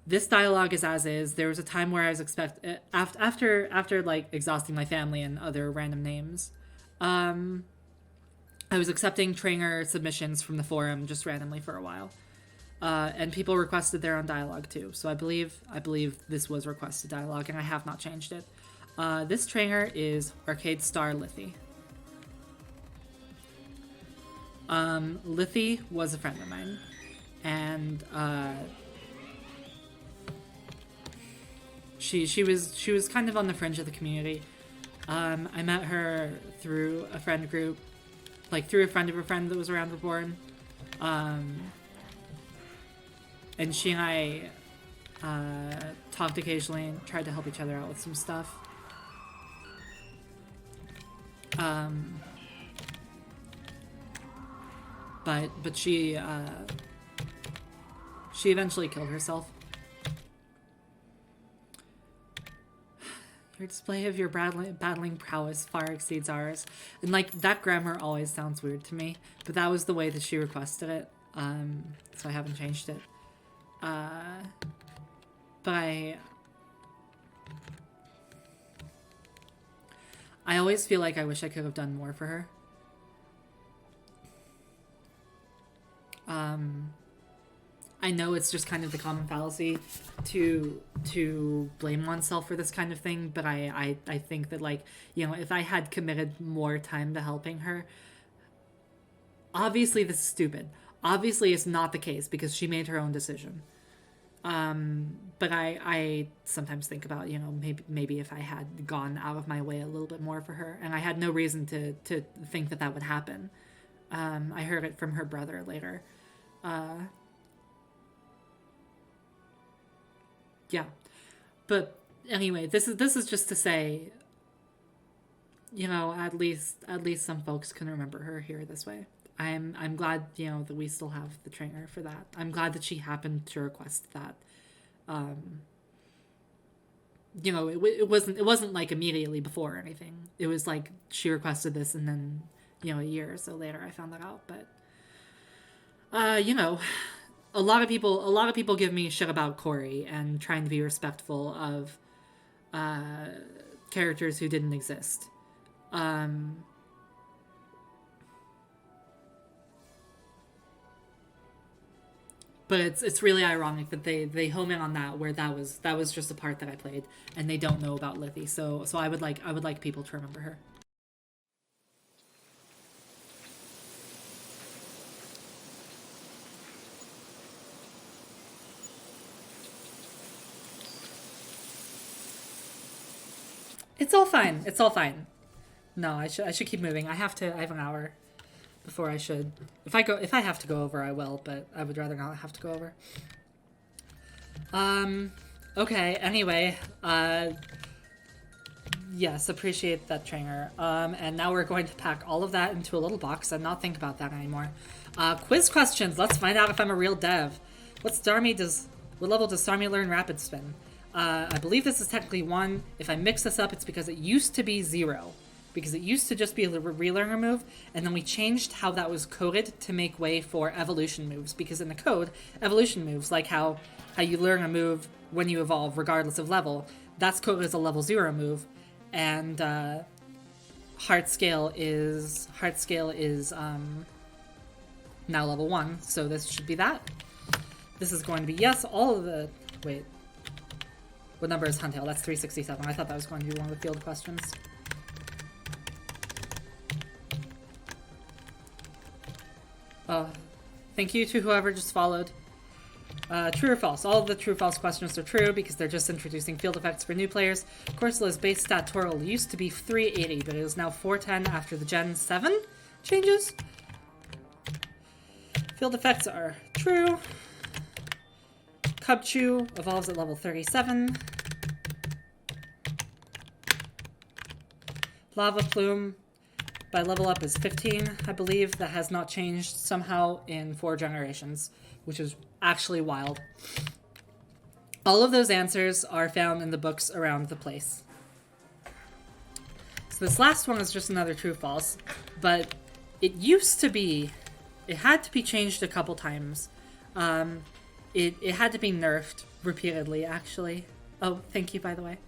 This dialogue is as is. There was a time where I was after like exhausting my family and other random names, I was accepting trainer submissions from the forum just randomly for a while. And people requested their own dialogue too. So I believe this was requested dialogue, and I have not changed it. This trainer is Arcade Star Lithy. Lithy was a friend of mine, and she was kind of on the fringe of the community. I met her through a friend group, like through a friend of a friend that was around Reborn. And she and I talked occasionally and tried to help each other out with some stuff. But she eventually killed herself. Your display of your battling prowess far exceeds ours. And like, that grammar always sounds weird to me, but that was the way that she requested it. So I haven't changed it. But I always feel like I wish I could have done more for her. I know it's just kind of the common fallacy to blame oneself for this kind of thing, but I think that, like, you know, if I had committed more time to helping her, obviously this is stupid. Obviously it's not the case because she made her own decision. But I sometimes think about, you know, maybe if I had gone out of my way a little bit more for her, and I had no reason to think that would happen. I heard it from her brother later. Yeah. But anyway, this is just to say, you know, at least some folks can remember her here this way. I'm glad, you know, that we still have the trainer for that. I'm glad that she happened to request that. You know, it wasn't like immediately before or anything. It was like she requested this, and then, you know, a year or so later I found that out. But you know, a lot of people give me shit about Corey and trying to be respectful of characters who didn't exist. But it's really ironic that they home in on that, where that was just a part that I played, and they don't know about Lithy. So I would like people to remember her. It's all fine. It's all fine. No, I should keep moving. I have an hour before I should. If I have to go over, I will, but I would rather not have to go over. Okay, anyway, Yes, appreciate that, Trainer. And now we're going to pack all of that into a little box and not think about that anymore. Quiz questions. Let's find out if I'm a real dev. What level does Starmie learn Rapid Spin? I believe this is technically 1. If I mix this up, it's because it used to be 0. Because it used to just be a relearner move, and then we changed how that was coded to make way for evolution moves. Because in the code, evolution moves, like how you learn a move when you evolve, regardless of level, that's coded as a level 0 move, and heart scale is now level 1, so this should be that. This is going to be yes. All of the wait. What number is Huntail? That's 367. I thought that was going to be one of the field questions. Oh, thank you to whoever just followed. True or false? All of the true-false questions are true because they're just introducing field effects for new players. Corsola's base stat total used to be 380, but it is now 410 after the Gen 7 changes. Field effects are true. Cubchoo evolves at level 37. Lava Plume by level up is 15, I believe. That has not changed somehow in 4 generations, which is actually wild. All of those answers are found in the books around the place. So this last one is just another true-false, but it had to be changed a couple times. It had to be nerfed repeatedly, actually. Oh, thank you, by the way.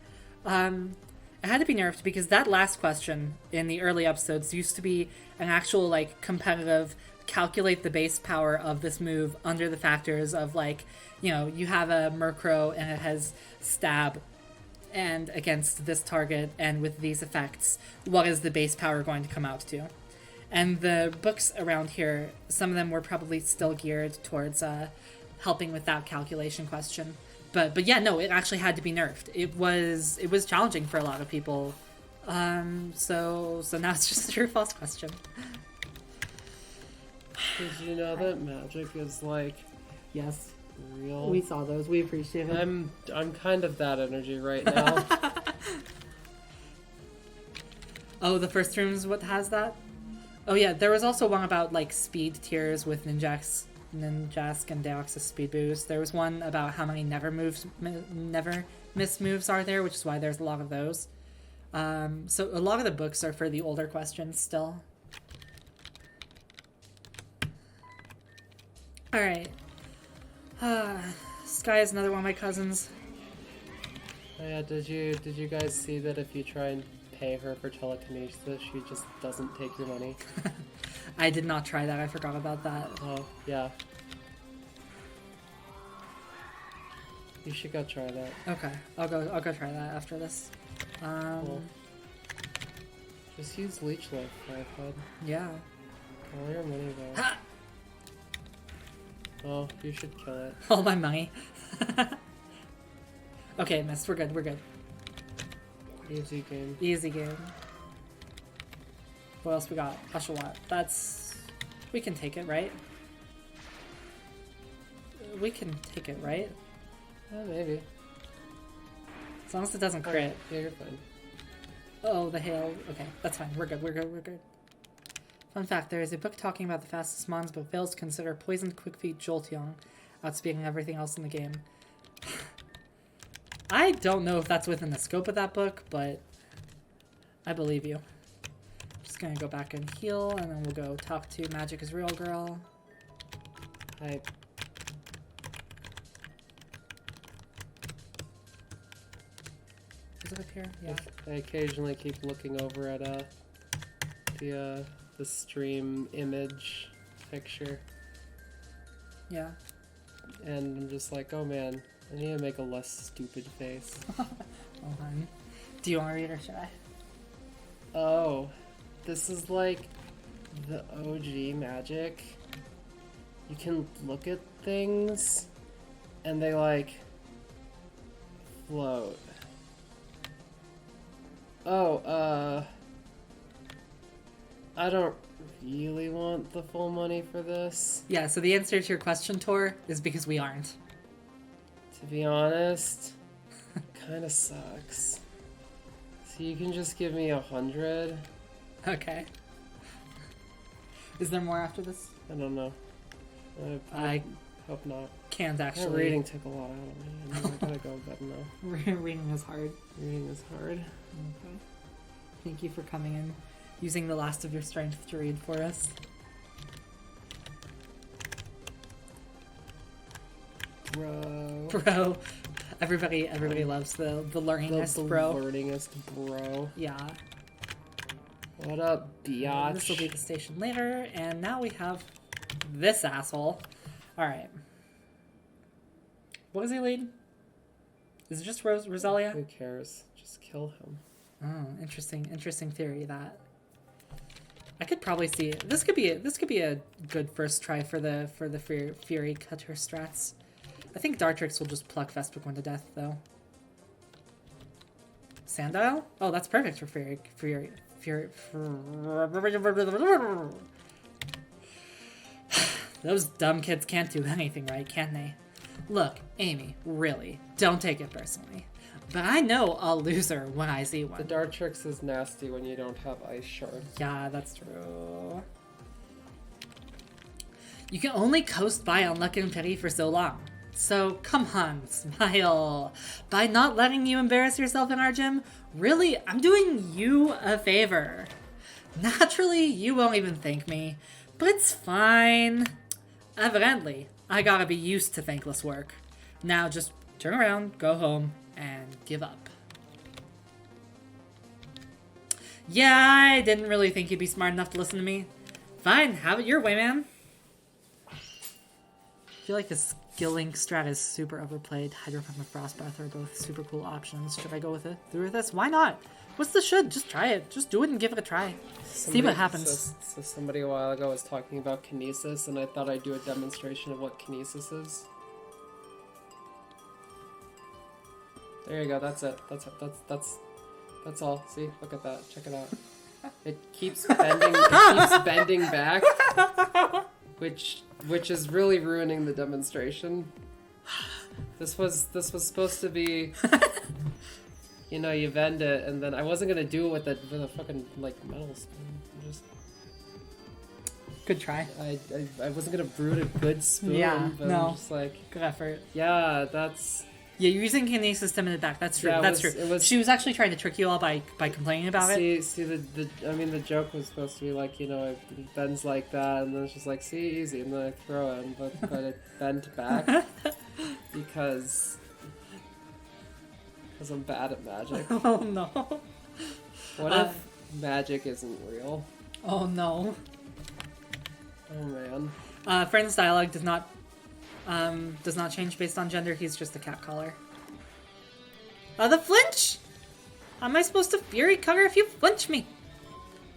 It had to be nerfed because that last question in the early episodes used to be an actual, like, competitive calculate the base power of this move under the factors of, like, you know, you have a Murkrow and it has stab and against this target and with these effects, what is the base power going to come out to? And the books around here, some of them were probably still geared towards helping with that calculation question. But yeah, no, it actually had to be nerfed. It was challenging for a lot of people. So now it's just a true or false question.
Did you know that magic is like
Yes.
real?
We saw those. We appreciate it.
I'm kind of that energy right now.
Oh, the first room is what has that? Oh yeah, there was also one about like speed tiers with Ninjask and Deoxys speed boost. There was one about how many never miss moves are there, which is why there's a lot of those. So a lot of the books are for the older questions still. Alright. Sky is another one of my cousins.
Oh yeah, did you guys see that if you try and pay her for telekinesis, she just doesn't take your money?
I did not try that. I forgot about that.
Oh, yeah. You should go try that.
Okay, I'll go try that after this.
Cool. Just use Leech Life, Firefud.
Yeah.
All your money though.
Ha!
Oh, you should kill it.
All my money. Okay, miss. We're good.
Easy game.
Easy game. What else we got? Hushawat. We can take it, right? We can take it, right?
Maybe.
As long as it doesn't crit.
Yeah, you're fine.
Oh, the hail. Okay, that's fine. We're good. Fun fact, there is a book talking about the fastest mons, but fails to consider Poisoned Quickfeet Jolteon outspeeding everything else in the game. I don't know if that's within the scope of that book, but I believe you. Just gonna go back and heal, and then we'll go talk to Magic is Real Girl.
Hi.
Is it up here? Yeah.
I occasionally keep looking over at the stream image picture,
Yeah.
and I'm just like, oh man, I need to make a less stupid face.
Oh, hun. Do you want to read or should I?
Oh, this is like the OG Magic. You can look at things and they like float. Oh, I don't really want the full money for this.
Yeah, so the answer to your question, Tor, is because we aren't.
To be honest, kinda sucks. So So you can just give me 100?
Okay. Is there more after this?
I don't know. I hope not.
Can't
That
actually.
reading took a lot out of me. I gotta go to bed now.
Reading is hard.
Reading is hard.
Okay. Thank you for coming in, using the last of your strength to read for us. Bro. Everybody loves the learningest bro.
The learningest bro.
Yeah.
What up, biatch?
This will be the station later, and now we have this asshole. Alright. What does he lead? Is it just Roselia?
Who cares? Just kill him.
Oh, interesting theory that. I could probably see it. This could be a good first try for the Fury Cutter strats. I think Dartrix will just pluck Vespiquen to death though. Sandile? Oh, that's perfect for Fury. Those dumb kids can't do anything right, can they? Look, Amy, really, don't take it personally. But I know a loser when I see one.
The Dartrix is nasty when you don't have Ice Shard.
Yeah, that's true. You can only coast by on luck and pity for so long. So, come on, smile. By not letting you embarrass yourself in our gym, really, I'm doing you a favor. Naturally, you won't even thank me, but it's fine. Evidently, I gotta be used to thankless work. Now just turn around, go home, and give up. Yeah, I didn't really think you'd be smart enough to listen to me. Fine, have it your way, man. I feel like the Skill Link strat is super overplayed. Hydropump and Frostbath are both super cool options. Should I go with it? Through with this? Why not? What's the should? Just try it. Just do it and give it a try. See what happens.
So somebody a while ago was talking about kinesis, and I thought I'd do a demonstration of what kinesis is. There you go. That's it. That's all. See, look at that. Check it out. It keeps bending. It keeps bending back, which is really ruining the demonstration. This was supposed to be, you know, you bend it, and then I wasn't gonna do it with a fucking like metal spoon.
Good try.
I wasn't gonna brew a good spoon.
Yeah,
but
no.
I'm just like,
Good effort.
yeah, that's.
Yeah, you're using kinesis to mid back. That's true.
Yeah,
That's true.
it was.
She was actually trying to trick you all by complaining about it.
See, the joke was supposed to be like, you know, it bends like that, and then it's just like, see, easy, and then I throw it, but it bent back because I'm bad at magic.
Oh no.
What if magic isn't real?
Oh no.
Oh man.
Fern's dialogue does not change based on gender. He's just a cat caller. The flinch! How am I supposed to Fury Cutter if you flinch me?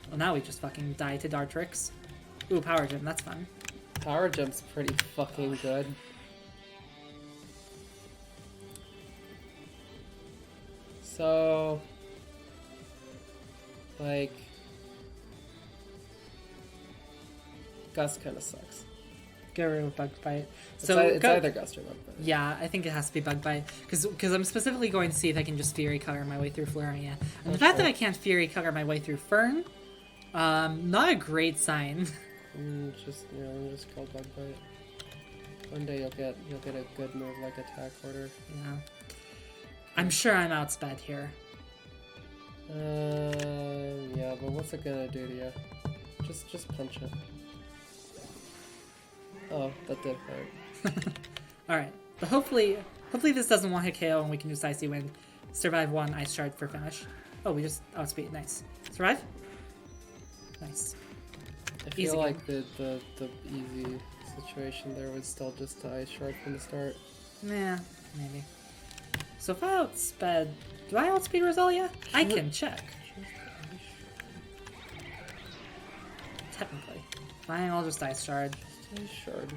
Well, now we just fucking die to Dartrix. Ooh, Power Gem, that's fun.
Power Gem's pretty fucking good. So, like, Gust kind of sucks.
Get rid of Bug Bite.
It's
So
either Gust or Bug Bite.
Yeah, I think it has to be Bug Bite. Because I'm specifically going to see if I can just Fury Cutter my way through Florinia. And the fact that I can't Fury Cutter my way through Fern, not a great sign.
Just call Bug Bite. One day you'll get a good move like Attack Order.
Yeah. I'm sure I'm outsped here.
Yeah, but what's it gonna do to you? Just punch it. Oh, that did hurt.
Alright, but hopefully this doesn't want hit KO and we can just Icy Wind. Survive 1 Ice Shard for finish. Oh, we just outspeed. Nice. Survive? Nice.
I feel like the easy situation there was still just Ice Shard from the start.
Yeah, maybe. So if I outsped... Do I outspeed Roselia? I can check. Technically. Fine, I'll just Ice Shard.
Ice Shard.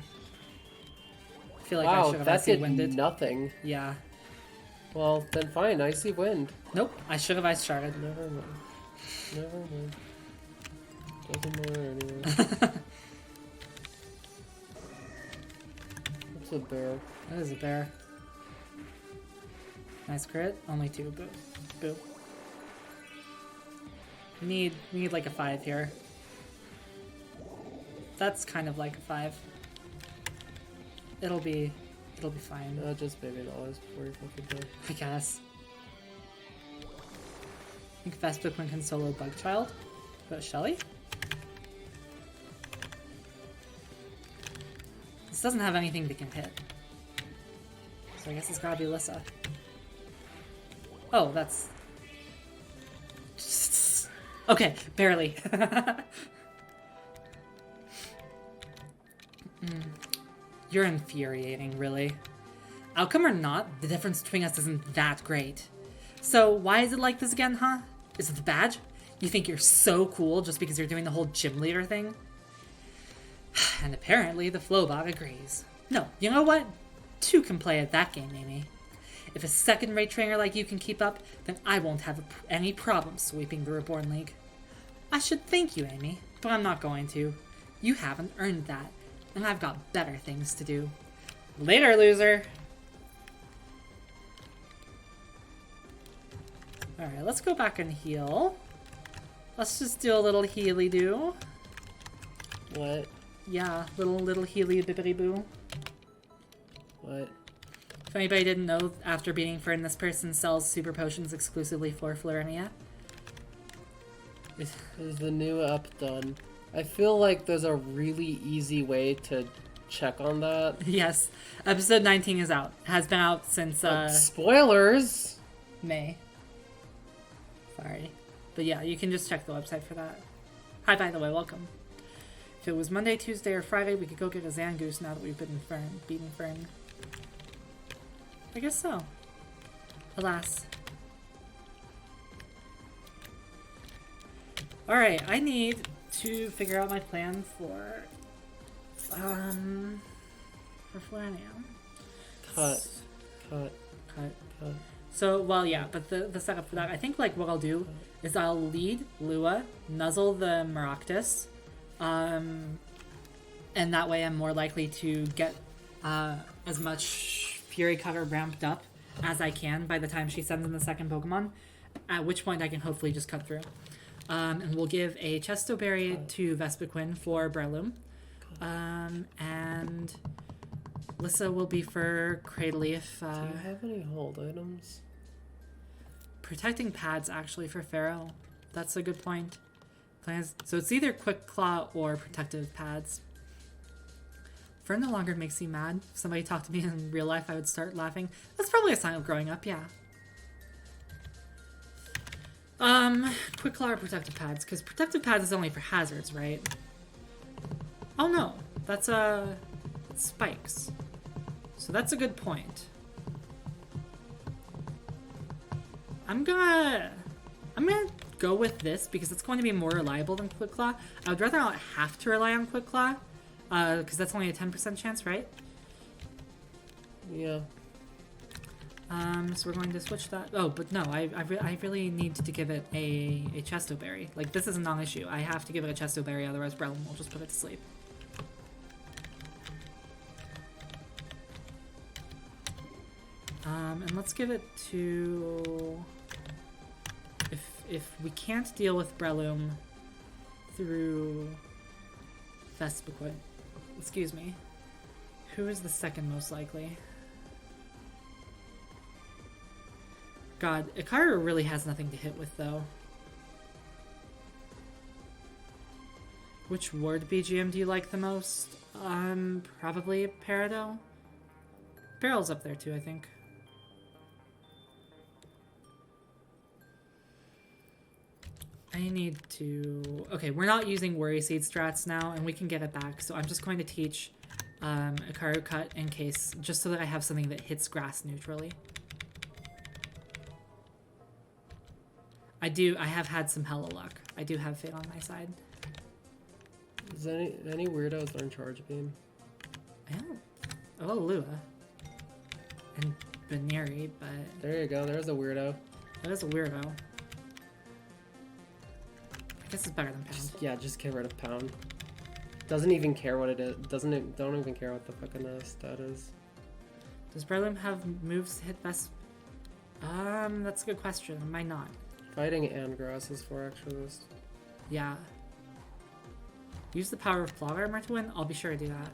I feel like I should have Icy Winded.
Nothing.
Yeah.
Well, then fine, Icy Wind.
Nope, I should have Ice Sharded.
Never mind. Doesn't matter anyway. It's a bear.
That is a bear. Nice crit. Only 2. Boo. Boo. We need like a 5 here. That's kind of like a 5. It'll be fine.
Just baby dollars before you fucking go.
I guess. I think Vespiquen can solo Bugchild. But Shelly? This doesn't have anything that can hit. So I guess it's gotta be Lissa. Oh, that's... Okay, barely. You're infuriating, really. Outcome or not, the difference between us isn't that great. So why is it like this again, huh? Is it the badge? You think you're so cool just because you're doing the whole gym leader thing? And apparently the Flowbot agrees. No, you know what? 2 can play at that game, Amy. If a second-rate trainer like you can keep up, then I won't have any problem sweeping the Reborn League. I should thank you, Amy, but I'm not going to. You haven't earned that, and I've got better things to do. Later, loser! Alright, let's go back and heal. Let's just do a little healy-doo.
What?
Yeah, little healy bibbity boo.
What?
If anybody didn't know, after beating Fern, this person sells super potions exclusively for Florinia.
Is the new app done? I feel like there's a really easy way to check on that.
Yes, episode 19 is out. Has been out since
spoilers!
May. Sorry. But yeah, you can just check the website for that. Hi, by the way, welcome. If it was Monday, Tuesday, or Friday, we could go get a Zangoose now that we've beaten Fern. I guess so. Alas. Alright, I need to figure out my plan for Florinia.
Cut.
So, well, yeah, but the setup for that, I think, like, what I'll do is I'll lead Lua, nuzzle the Maractus, and that way I'm more likely to get as much Fury Cutter ramped up as I can by the time she sends in the second Pokemon, at which point I can hopefully just cut through. And we'll give a Chesto Berry to Vespiquen for Breloom, and Lissa will be for Cradleaf.
Do you have any hold items?
Protecting pads, actually, for Pharaoh. That's a good point. So it's either Quick Claw or Protective Pads. Fern no longer makes me mad. If somebody talked to me in real life, I would start laughing. That's probably a sign of growing up, yeah. Quick Claw or Protective Pads? Because Protective Pads is only for hazards, right? Oh no, that's spikes. So that's a good point. I'm gonna go with this because it's going to be more reliable than Quick Claw. I would rather not have to rely on Quick Claw, because that's only a 10% chance, right?
Yeah.
So we're going to switch that. Oh, but no, I really need to give it a Chesto Berry. Like, this is a non-issue. I have to give it a Chesto Berry, otherwise Breloom will just put it to sleep. And let's give it to... If we can't deal with Breloom through Vespiquen, excuse me, who is the second most likely? God, Ikaru really has nothing to hit with, though. Which ward BGM do you like the most? Probably Peridot. Barrel's up there too, I think. I need to... Okay, we're not using Worry Seed strats now, and we can get it back, so I'm just going to teach Ikaru Cut in case, just so that I have something that hits grass neutrally. I have had some hella luck. I do have Fate on my side.
Does any weirdos learn Charge Beam?
Oh, Lua. And Buneary, but...
There you go, there's a weirdo.
That is a weirdo. I guess it's better than Pound.
Just get rid of Pound. Doesn't even care what it is. Don't even care what the fucking stat is.
Does Breloom have moves to hit best? That's a good question. It might not.
Fighting and grass is for actually this.
Yeah. Use the power of plot armor to win? I'll be sure to do that.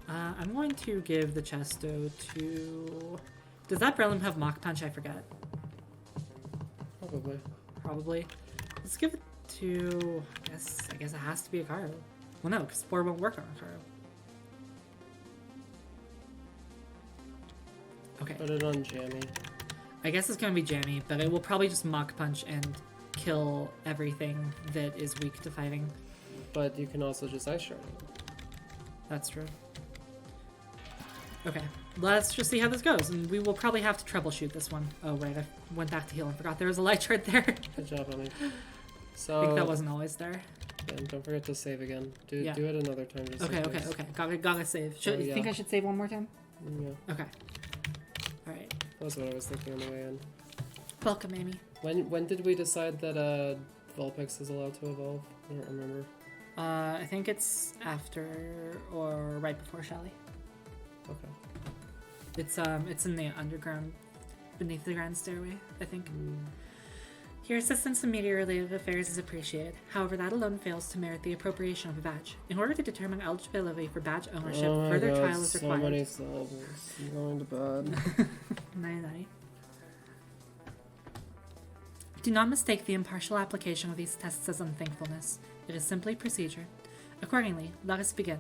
I'm going to give the Chesto to... Does that Breloom have Mach Punch? I forget. Probably. Let's give it to... I guess it has to be a Karo. Well, no, because Spore won't work on a Karo. Okay.
Put it on Jammy.
I guess it's going to be Jammy, but it will probably just Mach Punch and kill everything that is weak to fighting.
But you can also just Ice Shard.
That's true. Okay, let's just see how this goes, and we will probably have to troubleshoot this one. Oh, right, I went back to heal and forgot there was a light chart there.
Good job, Onyx. So,
I think that wasn't always there.
Yeah, don't forget to save again. Do
Yeah.
it another time. Just
Okay. Gotta save. You think I should save one more time?
Yeah.
Okay. Alright.
That's what I was thinking on the way in.
Welcome, Amy.
When did we decide that Vulpix is allowed to evolve? I don't remember.
I think it's after or right before Shelly.
Okay.
It's in the underground, beneath the grand stairway, I think. Your assistance in media-related affairs is appreciated. However, that alone fails to merit the appropriation of a badge. In order to determine eligibility for badge ownership, further trial is required.
So many syllables. I'm going to bed.
Nighty-nighty. Do not mistake the impartial application of these tests as unthankfulness. It is simply procedure. Accordingly, let us begin.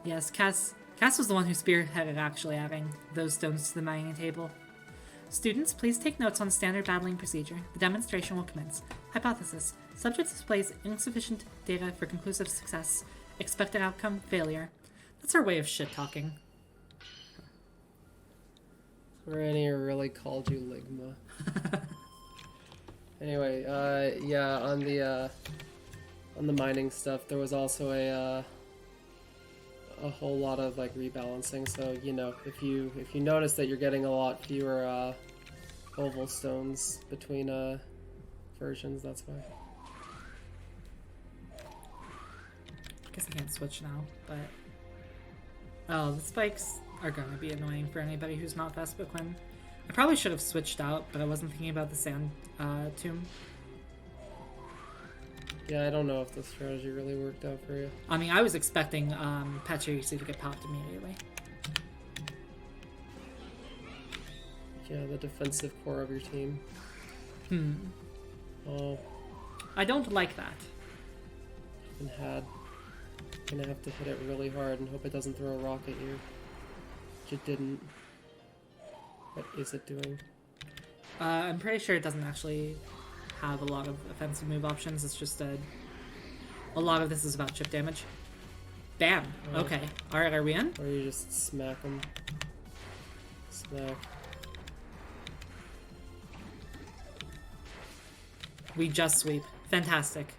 Yes, Cass was the one who spearheaded actually adding those stones to the mining table. Students, please take notes on standard battling procedure. The demonstration will commence. Hypothesis. Subject displays insufficient data for conclusive success. Expected outcome, failure. That's our way of shit-talking.
Serena really called you Ligma. Anyway, yeah, on the mining stuff, there was also a whole lot of like rebalancing. So you know, if you notice that you're getting a lot fewer oval stones between versions, that's why.
I guess I can't switch now, but oh, the spikes are going to be annoying for anybody who's not Vespiquen. I probably should have switched out, but I wasn't thinking about the sand tomb.
Yeah, I don't know if the strategy really worked out for you.
I mean, I was expecting Pachirisu to get popped immediately.
Yeah, the defensive core of your team. Oh.
I don't like that.
Gonna have to hit it really hard and hope it doesn't throw a rock at you. Which it didn't. What is it doing?
I'm pretty sure it doesn't actually have a lot of offensive move options. It's just a lot of this is about chip damage. Bam!
Oh.
Okay. Alright, are we in?
Or you just smack them. Smack.
We just sweep. Fantastic.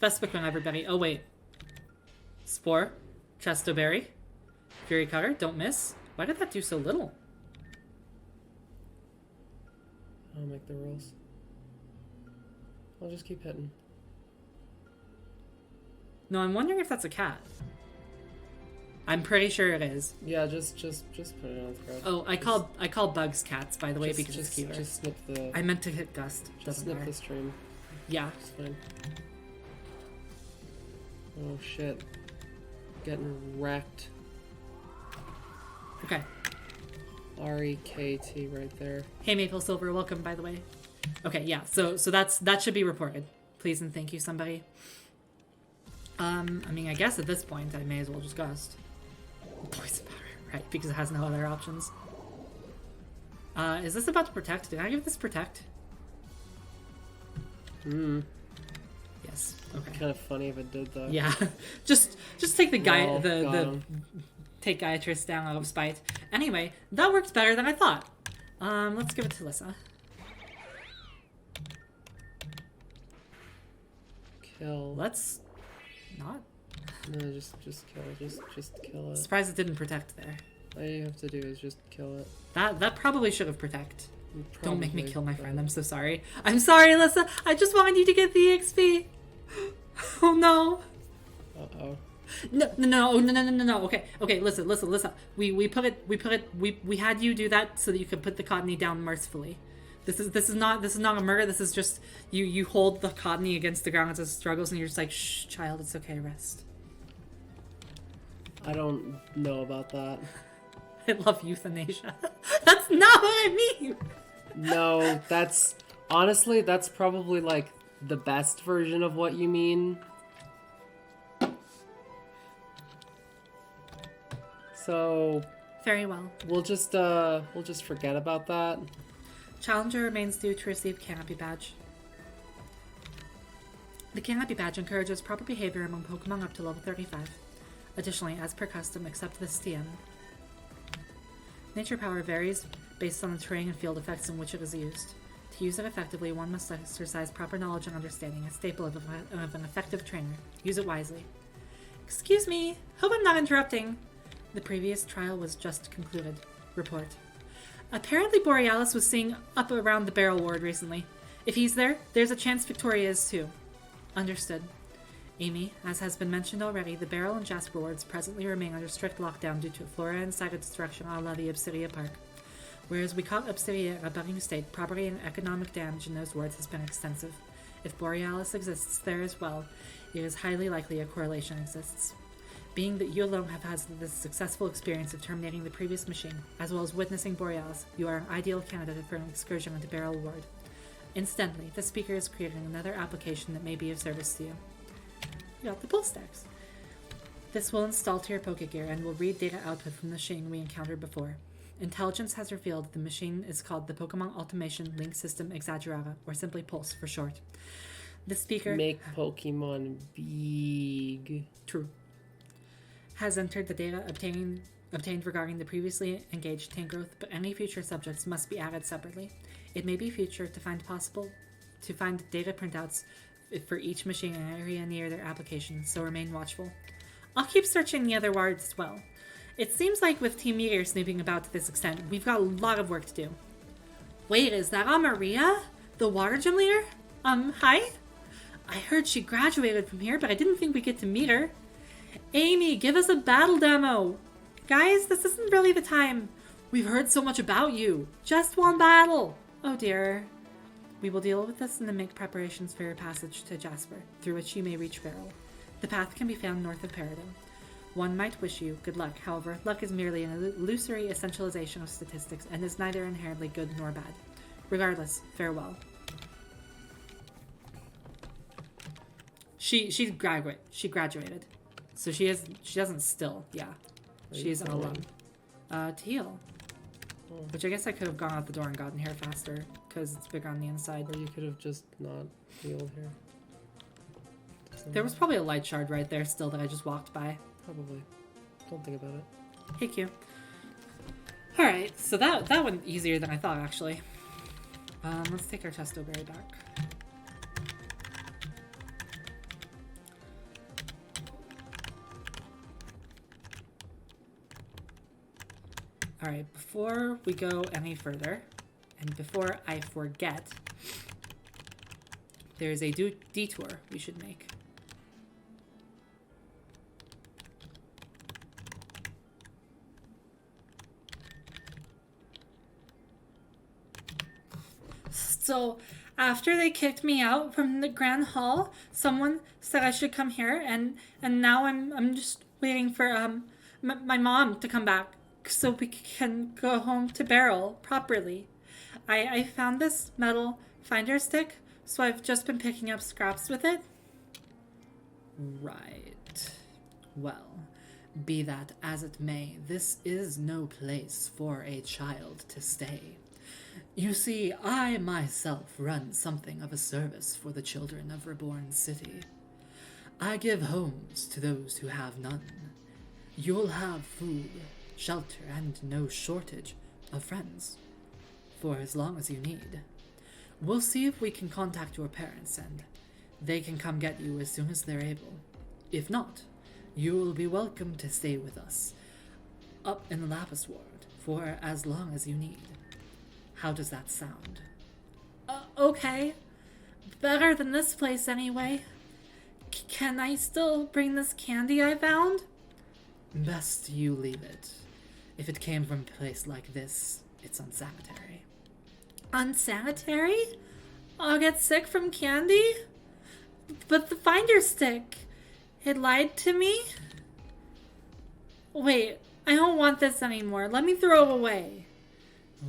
Vespiquen, everybody. Oh, wait. Spore. Chesto Berry. Fury Cutter. Don't miss. Why did that do so little?
I'll make the rolls. I'll just keep hitting.
No, I'm wondering if that's a cat. I'm pretty sure it is.
Yeah, just put it on thread.
Oh, I call bugs cats, by the way, because it's cuter.
Just snip the...
I meant to hit Gust.
Just snip the stream.
Yeah.
It's fine. Oh shit. Getting wrecked.
Okay.
R-E-K-T right there.
Hey Maple Silver, welcome, by the way. Okay, yeah, so that should be reported. Please and thank you, somebody. I mean, I guess at this point, I may as well just Gust. Poison powder, right, because it has no other options. Is this about to protect? Did I give this protect? Yes, okay.
Kind of funny if it did, though.
Yeah, just take the guy,
Oh,
take Gaiatrice down out of spite. Anyway, that worked better than I thought. Let's give it to Lissa.
Kill.
Let's not.
No, just kill it. Just kill it.
Surprised it didn't protect there.
All you have to do is just kill it.
That probably should have protect.
Probably,
Don't make me kill my friend. I'm so sorry. I'm sorry, Lissa. I just wanted you to get the XP. Oh no.
Uh-oh.
No. Okay. Listen. We had you do that so that you could put the Cottony down mercifully. This is not a murder. This is just you hold the cottony against the ground as it struggles, and you're just like, shh, child, it's okay, rest.
I don't know about that.
I love euthanasia. That's not what I mean.
No, that's honestly that's probably like the best version of what you mean. So
very well.
We'll just forget about that.
Challenger remains due to receive Canopy badge. The Canopy badge encourages proper behavior among Pokemon up to level 35. Additionally, as per custom, accept this TM. Nature power varies based on the terrain and field effects in which it is used. To use it effectively, one must exercise proper knowledge and understanding, a staple of an effective trainer. Use it wisely. Excuse me, hope I'm not interrupting. The previous trial was just concluded. Report. Apparently Borealis was seen up around the barrel ward recently. If he's there, there's a chance Victoria is too. Understood. Amy, as has been mentioned already, the barrel and Jasper wards presently remain under strict lockdown due to flora and site destruction a la the Obsidia Park. Whereas we caught Obsidia in a budding state, property and economic damage in those wards has been extensive. If Borealis exists there as well, it is highly likely a correlation exists. Being that you alone have had this successful experience of terminating the previous machine, as well as witnessing Borealis, you are an ideal candidate for an excursion into Barrel Ward. Incidentally, the speaker is creating another application that may be of service to you. You got the pull stacks. This will install to your Pokegear and will read data output from the machine we encountered before. Intelligence has revealed the machine is called the Pokemon Automation Link System Exaggerata, or simply PULSE for short. The speaker...
Make Pokemon big.
True. Has entered the data obtained regarding the previously engaged tank growth, but any future subjects must be added separately. It may be future to find data printouts for each machine in an area near their application, so remain watchful. I'll keep searching the other wards as well. It seems like with Team Meteor snooping about to this extent, we've got a lot of work to do. Wait, is that Maria? The water gym leader? Hi? I heard she graduated from here, but I didn't think we'd get to meet her. Amy, give us a battle demo! Guys, this isn't really the time. We've heard so much about you. Just one battle! Oh dear. We will deal with this and then make preparations for your passage to Jasper, through which you may reach Barrel. The path can be found north of Peridot. One might wish you good luck, however, luck is merely an illusory essentialization of statistics and is neither inherently good nor bad. Regardless, farewell. She graduated. So she doesn't still, yeah. She's an alum. To heal. Which I guess I could have gone out the door and gotten here faster, because it's bigger on the inside.
Or you could have just not healed here.
There was probably a light shard right there still that I just walked by.
Probably. Don't think about it.
Hey, Q. Alright, so that went easier than I thought, actually. Let's take our Testo Berry back. Alright, before we go any further, and before I forget, there's a detour we should make. So, after they kicked me out from the Grand Hall, someone said I should come here, and now I'm just waiting for my mom to come back so we can go home to Barrel properly. I found this metal finder stick, so I've just been picking up scraps with it. Right. Well, be that as it may, this is no place for a child to stay. You see, I myself run something of a service for the children of Reborn City. I give homes to those who have none. You'll have food, shelter, and no shortage of friends, for as long as you need. We'll see if we can contact your parents, and they can come get you as soon as they're able. If not, you will be welcome to stay with us, up in the Lapis Ward, for as long as you need. How does that sound? Okay. Better than this place, anyway. Can I still bring this candy I found? Best you leave it. If it came from a place like this, it's unsanitary. Unsanitary? I'll get sick from candy? But the finder stick, it lied to me? Wait, I don't want this anymore. Let me throw it away.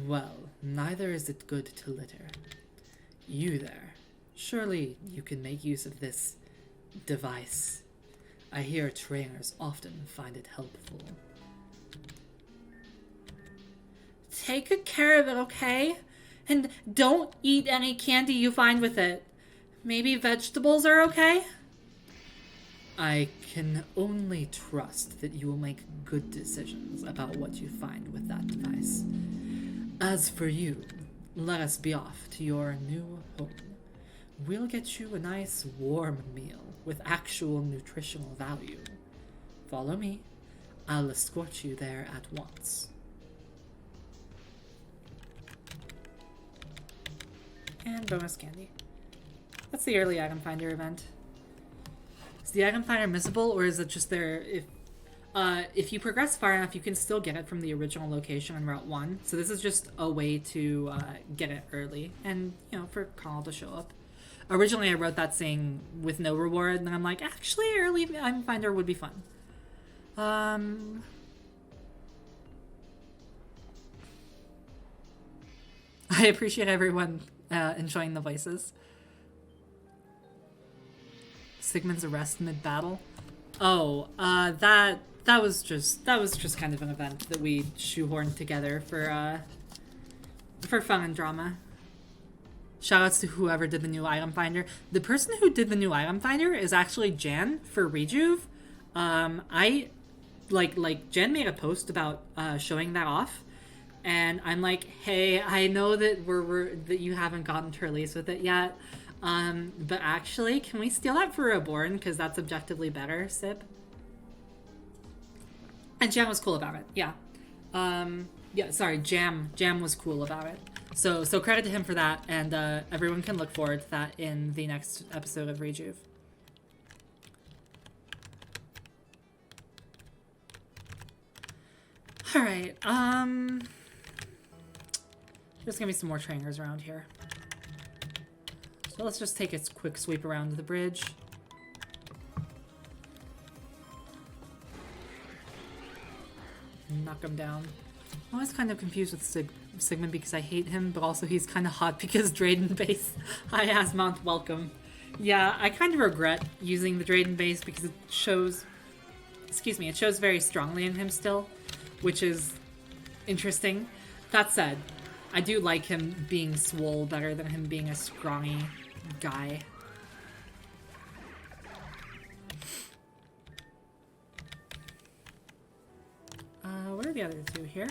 Well, neither is it good to litter. You there, surely you can make use of this device. I hear trainers often find it helpful.
Take good care of it, okay? And don't eat any candy you find with it. Maybe vegetables are okay?
I can only trust that you will make good decisions about what you find with that device. As for you, let us be off to your new home. We'll get you a nice warm meal with actual nutritional value. Follow me. I'll escort you there at once.
And bonus candy. That's the early item finder event. Is the item finder missable, or is it just there if you progress far enough, you can still get it from the original location on Route 1. So this is just a way to get it early and, you know, for Connell to show up. Originally I wrote that saying with no reward, and then I'm like, actually early item finder would be fun. I appreciate everyone enjoying the voices. Sigmund's arrest mid-battle. Oh, that was just kind of an event that we shoehorned together for fun and drama. Shoutouts to whoever did the new item finder. The person who did the new item finder is actually Jan for Rejuve. I like Jan made a post about showing that off, and I'm like, hey, I know that that you haven't gotten to release with it yet. But actually, can we steal that for Reborn? Because that's objectively better, Sip. And Jam was cool about it, yeah. Yeah, sorry, Jam was cool about it. So credit to him for that, and everyone can look forward to that in the next episode of Rejuve. Alright, there's gonna be some more trainers around here. So let's just take a quick sweep around the bridge. Knock him down. I'm always kind of confused with Sigmund because I hate him, but also he's kind of hot because Drayden base. High ass mount welcome. Yeah, I kind of regret using the Drayden base because it shows... Excuse me, it shows very strongly in him still, which is interesting. That said, I do like him being swole better than him being a scrawny guy. What are the other two here?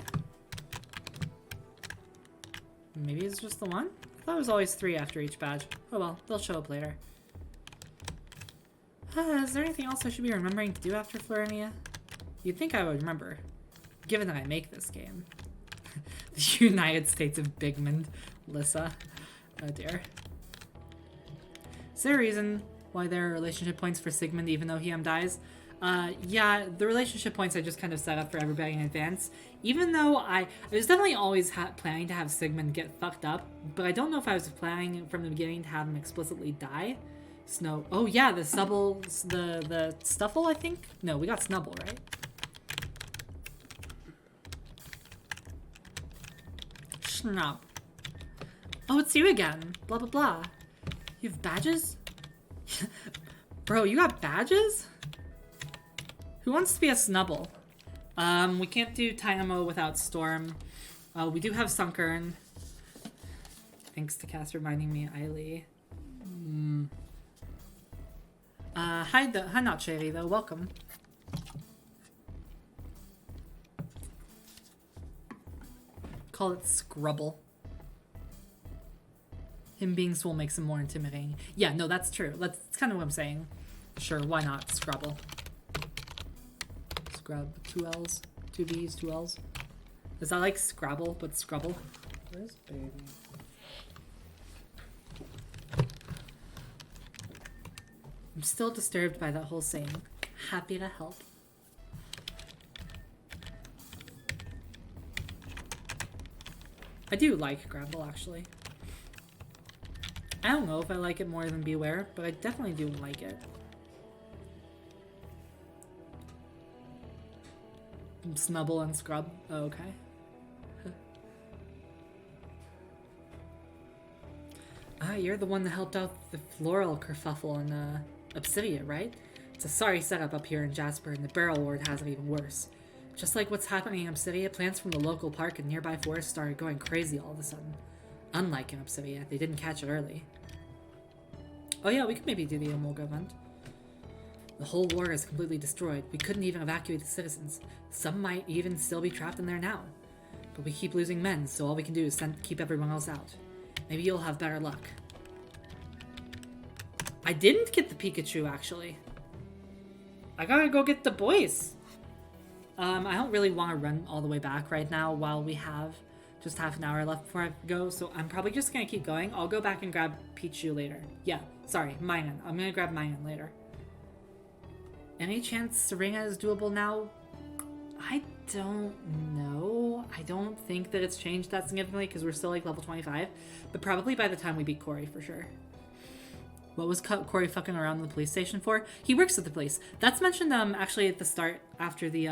Maybe it's just the one? I thought it was always 3 after each badge. Oh well, they'll show up later. Is there anything else I should be remembering to do after Florinia? You'd think I would remember, given that I make this game. The United States of Bigmond, Lissa. Oh dear. Is there a reason why there are relationship points for Sigmund even though he dies? Yeah, the relationship points I just kind of set up for everybody in advance. Even though I was definitely always planning to have Sigmund get fucked up, but I don't know if I was planning from the beginning to have him explicitly die. Snow. Oh yeah, the Snubble, the Stuffle, I think? No, we got Snubble, right? Schnub. Oh, it's you again. Blah, blah, blah. You have badges? Bro, you got badges? Who wants to be a Snubble? We can't do Dynamo without Storm. We do have Sunkern. Thanks to Cass reminding me, Eiley. Hi, not Sherry, though. Welcome. Call it Scrubble. Him being swole makes him more intimidating. Yeah, no, that's true. That's kind of what I'm saying. Sure, why not? Scrubble. Scrub. 2 L's. 2 B's, 2 L's. Is that like Scrabble, but Scrubble? Where's baby? I'm still disturbed by that whole saying. Happy to help. I do like Grapple, actually. I don't know if I like it more than Beware, but I definitely do like it. Snubble and Scrub. Oh, okay. Ah, you're the one that helped out the floral kerfuffle in Obsidia, right? It's a sorry setup up here in Jasper, and the Barrel Ward has it even worse. Just like what's happening in Obsidia, plants from the local park and nearby forest started going crazy all of a sudden. Unlike in Obsidia, they didn't catch it early. Oh yeah, we could maybe do the Emolga event. The whole ward is completely destroyed. We couldn't even evacuate the citizens. Some might even still be trapped in there now. But we keep losing men, so all we can do is keep everyone else out. Maybe you'll have better luck. I didn't get the Pikachu, actually. I gotta go get the BOIS. I don't really want to run all the way back right now while we have just half an hour left before I go, so I'm probably just gonna keep going. I'll go back and grab Pichu later. Yeah, sorry, Minun. I'm gonna grab Minun later. Any chance Serena is doable now? I don't know. I don't think that it's changed that significantly because we're still like level 25, but probably by the time we beat Corey for sure. What was Corey fucking around in the police station for? He works at the police. That's mentioned actually at the start after the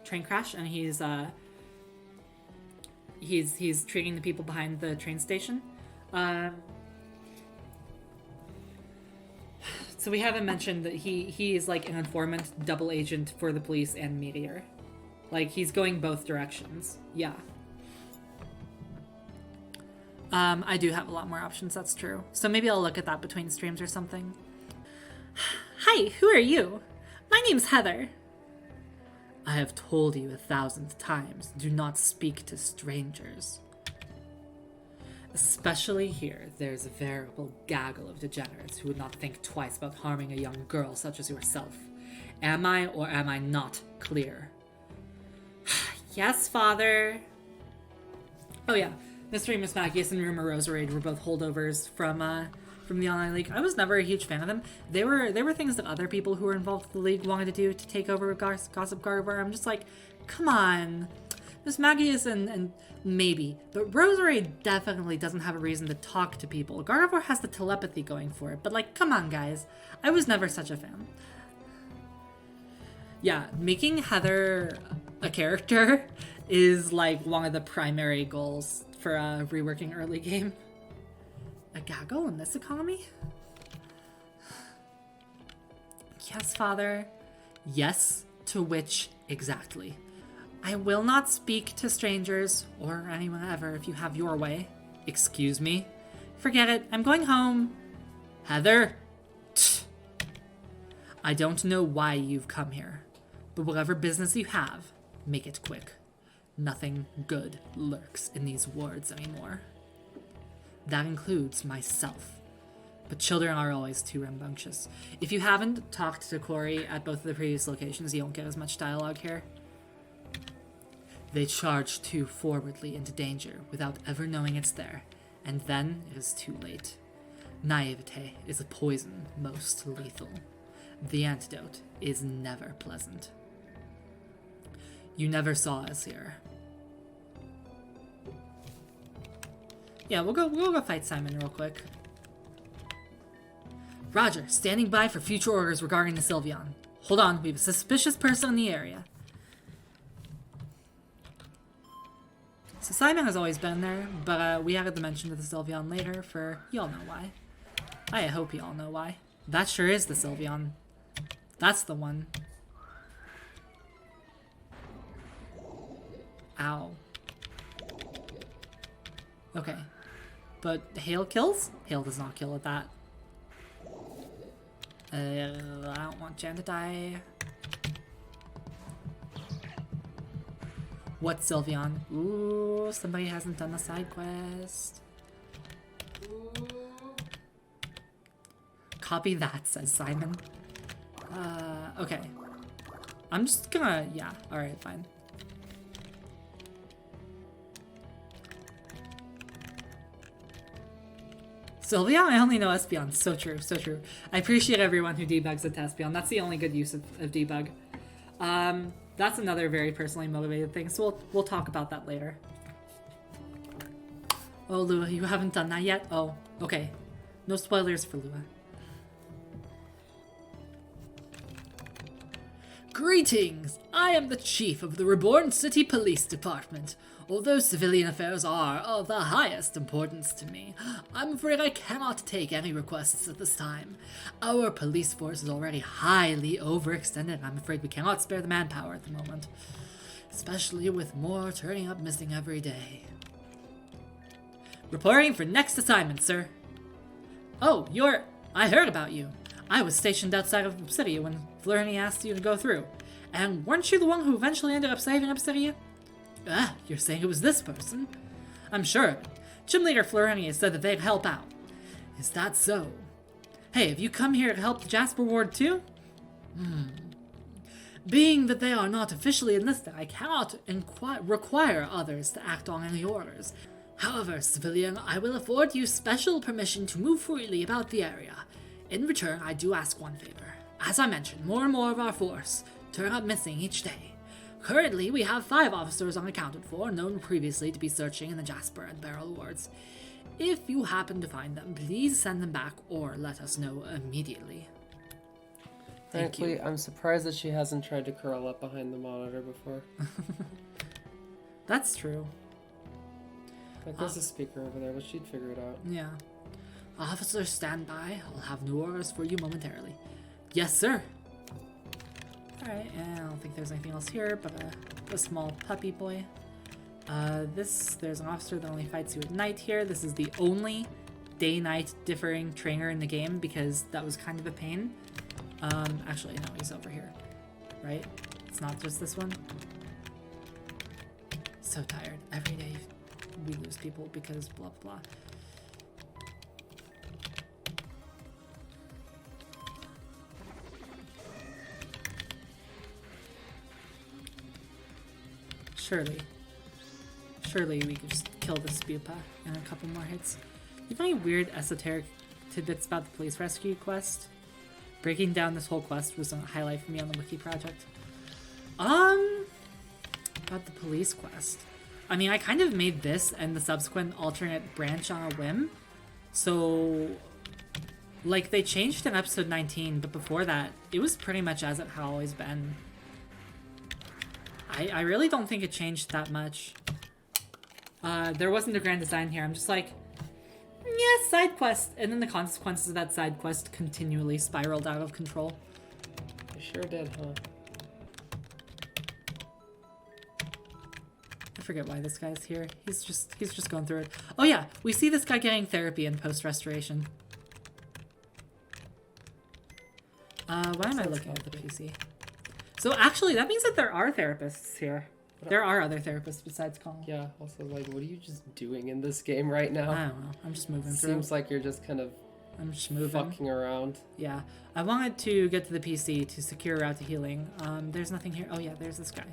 train crash, and he's treating the people behind the train station. So we haven't mentioned that he is like an informant, double agent for the police and Meteor. Like, he's going both directions. Yeah. I do have a lot more options, that's true. So maybe I'll look at that between streams or something. Hi, who are you? My name's Heather. I have told you 1,000 times, do not speak to strangers. Especially here, there's a veritable gaggle of degenerates who would not think twice about harming a young girl such as yourself. Am I or am I not clear? Yes, Father. Oh yeah, Mystery Miss Magius and Rumor Roserade were both holdovers from the Online League. I was never a huge fan of them. They were things that other people who were involved with the league wanted to do to take over Gossip Gardevoir. I'm just like, come on. Miss Magius and maybe, but Roserade definitely doesn't have a reason to talk to people. Gardevoir has the telepathy going for it, but like, come on, guys. I was never such a fan. Yeah, making Heather a character is like one of the primary goals for reworking early game. A gaggle in this economy? Yes, Father. Yes, to which exactly? I will not speak to strangers, or anyone ever, if you have your way. Excuse me? Forget it, I'm going home. Heather? Tch. I don't know why you've come here, but whatever business you have, make it quick. Nothing good lurks in these wards anymore. That includes myself. But children are always too rambunctious. If you haven't talked to Corey at both of the previous locations, you don't get as much dialogue here. They charge too forwardly into danger without ever knowing it's there, and then it is too late. Naivete is a poison most lethal. The antidote is never pleasant. You never saw us here. Yeah, we'll go fight Simon real quick. Roger, standing by for future orders regarding the Sylveon. Hold on, we have a suspicious person in the area. So Simon has always been there, but we added the mention of the Sylveon later for y'all know why. I hope y'all know why. That sure is the Sylveon. That's the one. Ow. Okay. But Hail kills? Hail does not kill at that. I don't want Jan to die. What Sylveon? Ooh, somebody hasn't done the side quest. Ooh. Copy that, says Simon. Okay. I'm just gonna, yeah, alright, fine. Sylveon? I only know Espeon. So true, so true. I appreciate everyone who debugs at Espeon. That's the only good use of debug. That's another very personally motivated thing, so we'll talk about that later. Oh, Lua, you haven't done that yet? Oh, okay. No spoilers for Lua.
Greetings! I am the chief of the Reborn City Police Department. Although civilian affairs are of the highest importance to me, I'm afraid I cannot take any requests at this time. Our police force is already highly overextended. I'm afraid we cannot spare the manpower at the moment, especially with more turning up missing every day. Reporting for next assignment, sir. Oh, I heard about you. I was stationed outside of Obsidia when Florinia asked you to go through. And weren't you the one who eventually ended up saving Obsidia? Ah, you're saying it was this person? I'm sure of it. Gym leader Florinia said that they'd help out. Is that so? Hey, have you come here to help the Jasper ward too? Being that they are not officially enlisted, I cannot require others to act on any orders. However, civilian, I will afford you special permission to move freely about the area. In return, I do ask one favor. As I mentioned, more and more of our force turn up missing each day. Currently, we have 5 officers unaccounted for, known previously to be searching in the Jasper and Beryl wards. If you happen to find them, please send them back or let us know immediately.
Frankly, I'm surprised that she hasn't tried to curl up behind the monitor before.
That's true.
Like, there's a speaker over there, but she'd figure it out.
Yeah.
Officers, stand by. I'll have new orders for you momentarily. Yes, sir.
Alright, and I don't think there's anything else here but a small puppy boy. There's an officer that only fights you at night here. This is the only day-night differing trainer in the game because that was kind of a pain. Actually, no, he's over here. Right? It's not just this one. So tired. Every day we lose people because blah blah blah. Surely we could just kill this Spupa in a couple more hits. You have any weird esoteric tidbits about the police rescue quest? Breaking down this whole quest was a highlight for me on the wiki project. About the police quest. I mean, I kind of made this and the subsequent alternate branch on a whim. So, like, they changed in episode 19, but before that, it was pretty much as it had always been. I really don't think it changed that much. There wasn't a grand design here. I'm just like, yeah, side quest. And then the consequences of that side quest continually spiraled out of control.
You sure did, huh?
I forget why this guy's here. He's just going through it. Oh yeah, we see this guy getting therapy in post-restoration. Why am I looking at the PC? So actually, that means that there are therapists here. There are other therapists besides Colin.
Yeah, also, like, what are you just doing in this game right now?
I don't know. I'm just moving through.
Seems like you're just kind of
I'm just moving.
fucking around.
Yeah. I wanted to get to the PC to secure a route to healing. There's nothing here. Oh yeah, there's this guy.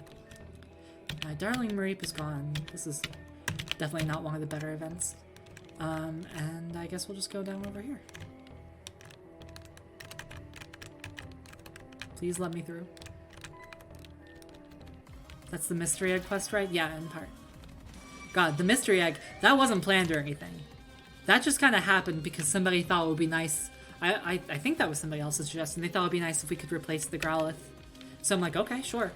My darling Mareep is gone. This is definitely not one of the better events. And I guess we'll just go down over here. Please let me through. That's the mystery egg quest, right? Yeah, in part. God, the mystery egg, that wasn't planned or anything. That just kind of happened because somebody thought it would be nice. I think that was somebody else's suggestion. They thought it would be nice if we could replace the Growlithe. So I'm like, okay, sure.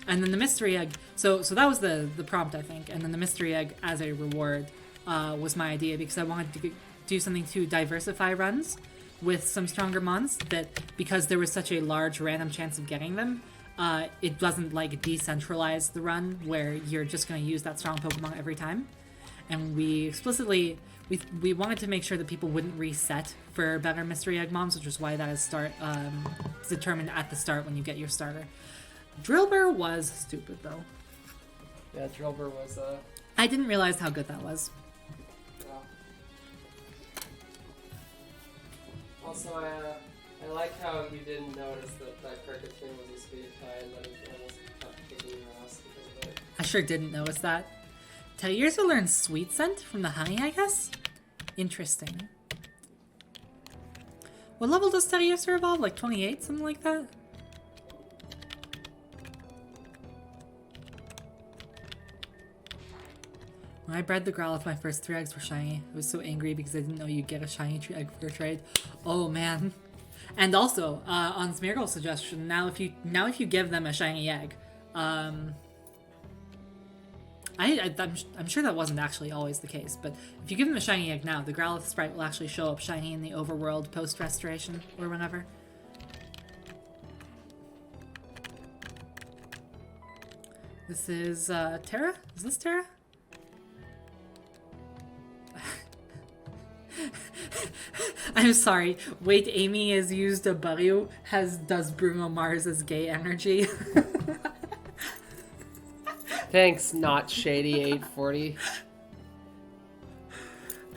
And then the mystery egg, so that was the prompt, I think. And then the mystery egg as a reward was my idea because I wanted to do something to diversify runs with some stronger mons that because there was such a large random chance of getting them, it doesn't like decentralize the run where you're just going to use that strong Pokemon every time. And we explicitly we wanted to make sure that people wouldn't reset for better mystery egg moms, which is why that is determined at the start when you get your starter. Drillbur was stupid though.
Yeah, Drillbur was
I didn't realize how good that was.
yeah. Also, I like how you didn't notice that Cricket thing was a speed tie and that it almost kept kicking your ass because of it.
I sure didn't notice that. Teddiursa learns Sweet Scent from the honey, I guess? Interesting. What level does Teddiursa evolve? Like 28? Something like that? When I bred the Growlithe, my first 3 eggs were shiny. I was so angry because I didn't know you'd get a shiny egg for a trade. Oh man. And also, on Smeargle's suggestion, now if you give them a shiny egg, I'm sure that wasn't actually always the case, but if you give them a shiny egg now, the Growlithe sprite will actually show up shiny in the overworld post-restoration, or whenever. This is, Terra? Is this Terra? I'm sorry. Wait, Amy has used a Buryu, does Bruno Mars's gay energy.
Thanks, not shady 840.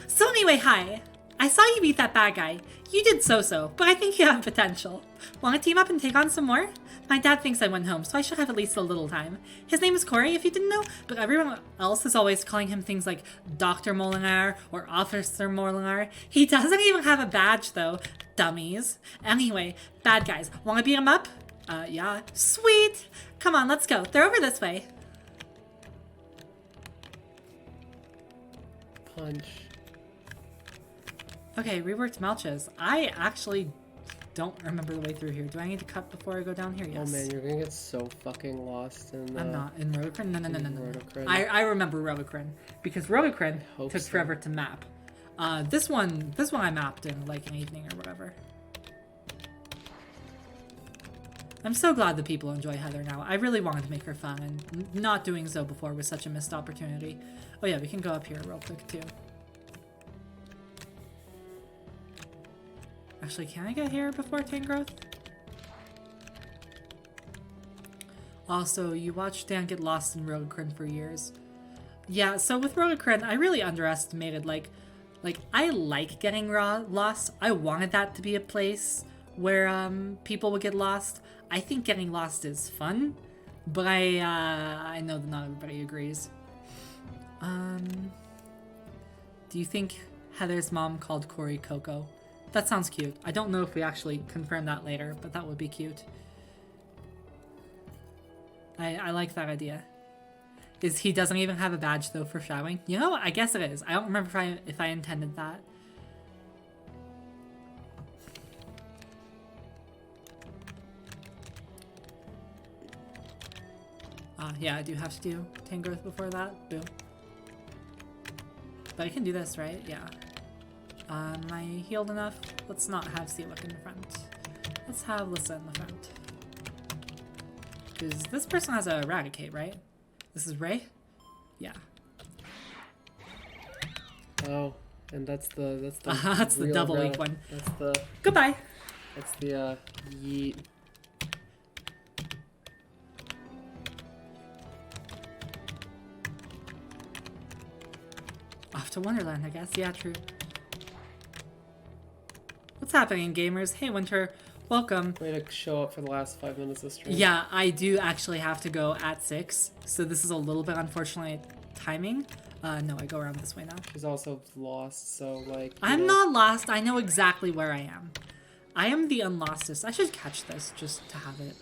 So anyway, hi. I saw you beat that bad guy. You did so-so, but I think you have potential. Want to team up and take on some more? My dad thinks I went home, so I should have at least a little time. His name is Corey, if you didn't know, but everyone else is always calling him things like Dr. Molinar or Officer Molinar. He doesn't even have a badge, though. Dummies. Anyway, bad guys. Want to beat him up? Yeah. Sweet! Come on, let's go. They're over this way.
Punch.
Okay, reworked Melches. I actually don't remember the way through here. Do I need to cut before I go down here? Yes.
Oh man, you're gonna get so fucking lost in.
I'm not in Rhodocrin. No.
Rhodocrin.
I remember Rhodocrin because Rhodocrin took
so.
forever to map. This one I mapped in like an evening or whatever. I'm so glad that people enjoy Heather now. I really wanted to make her fun, and not doing so before was such a missed opportunity. Oh yeah, we can go up here real quick too. Actually, can I get here before Tangrowth? Also, you watched Dan get lost in Rhodocrin for years. Yeah, so with Rhodocrin, I really underestimated, like I like getting lost. I wanted that to be a place where people would get lost. I think getting lost is fun, but I know that not everybody agrees. Do you think Heather's mom called Corey Coco? That sounds cute. I don't know if we actually confirm that later, but that would be cute. I like that idea. He doesn't even have a badge though for showering? You know what? I guess it is. I don't remember if I intended that. Yeah, I do have to do Tangrowth before that. Boo. But I can do this, right? Yeah. Am I healed enough? Let's not have Seawick in the front. Let's have Lissa in the front. Because this person has a Eradicate, right? This is Ray? Yeah.
Oh, and that's the
That's the double weak one.
That's the
Goodbye.
That's the yeet.
Off to Wonderland, I guess. Yeah, true. What's happening, gamers? Hey, Winter. Welcome.
Way to show up for the last 5 minutes of stream.
Yeah, I do actually have to go at 6, so this is a little bit unfortunately timing. No, I go around this way now.
She's also lost, so like...
I'm not lost. I know exactly where I am. I am the unlostest. I should catch this just to have it.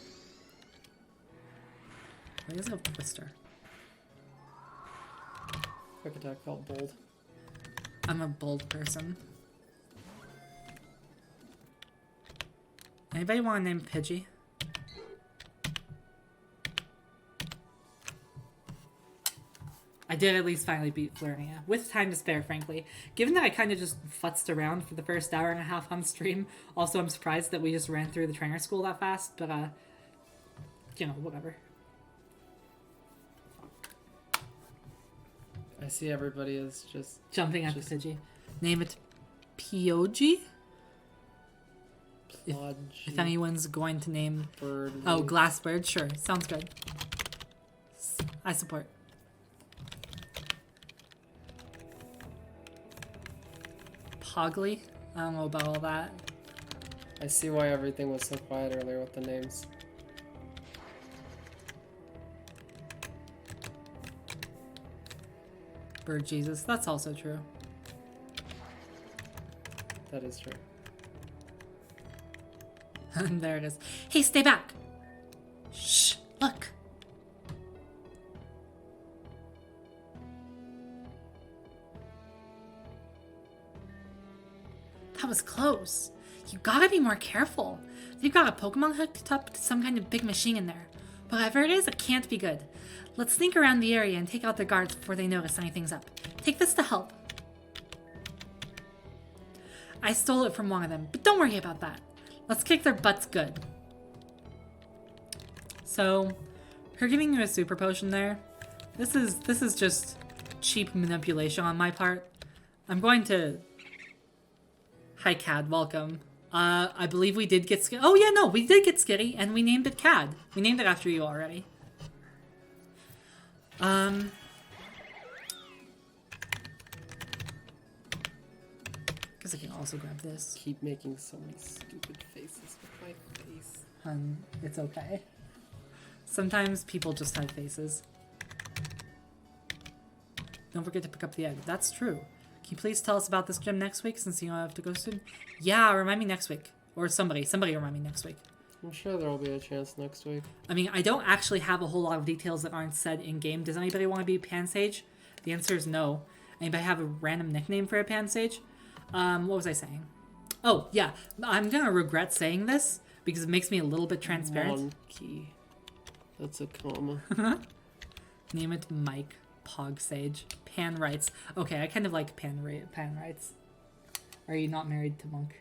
Where is a Twister?
Quick attack felt bold.
I'm a bold person. Anybody want to name Pidgey? I did at least finally beat Florinia, with time to spare, frankly. Given that I kind of just futzed around for the first hour and a half on stream, also I'm surprised that we just ran through the trainer school that fast, but, you know, whatever.
I see everybody is just...
Jumping at the Pidgey. Name it Pidgey? If anyone's going to name...
Bird.
Oh, Glassbird, sure. Sounds good. I support. Pogly? I don't know about all that.
I see why everything was so quiet earlier with the names.
Bird Jesus, that's also true.
That is true.
There it is. Hey, stay back! Shh, look! was close. You gotta be more careful. They've got a Pokemon hooked up to some kind of big machine in there. Whatever it is, it can't be good. Let's sneak around the area and take out the guards before they notice anything's up. Take this to help. I stole it from one of them, but don't worry about that. Let's kick their butts good. So, her giving you a super potion there, this is just cheap manipulation on my part. I'm going to... Hi, Cad. Welcome. I believe we did get Skitty. Oh, yeah, no, we did get Skitty, and we named it Cad. We named it after you already. Guess I can also grab this.
Keep making so many stupid faces with my face.
It's okay. Sometimes people just have faces. Don't forget to pick up the egg. That's true. Can you please tell us about this gym next week since you don't have to go soon? Yeah, remind me next week. Or somebody remind me next week.
I'm sure there'll be a chance next week.
I mean, I don't actually have a whole lot of details that aren't said in-game. Does anybody want to be Pansage? The answer is no. Anybody have a random nickname for a Pansage? What was I saying? Oh, yeah. I'm gonna regret saying this because it makes me a little bit transparent.
Monkey. That's a comma.
Name it Mike Pogsage. Pan writes. Okay, I kind of like Pan writes. Are you not married to Monk?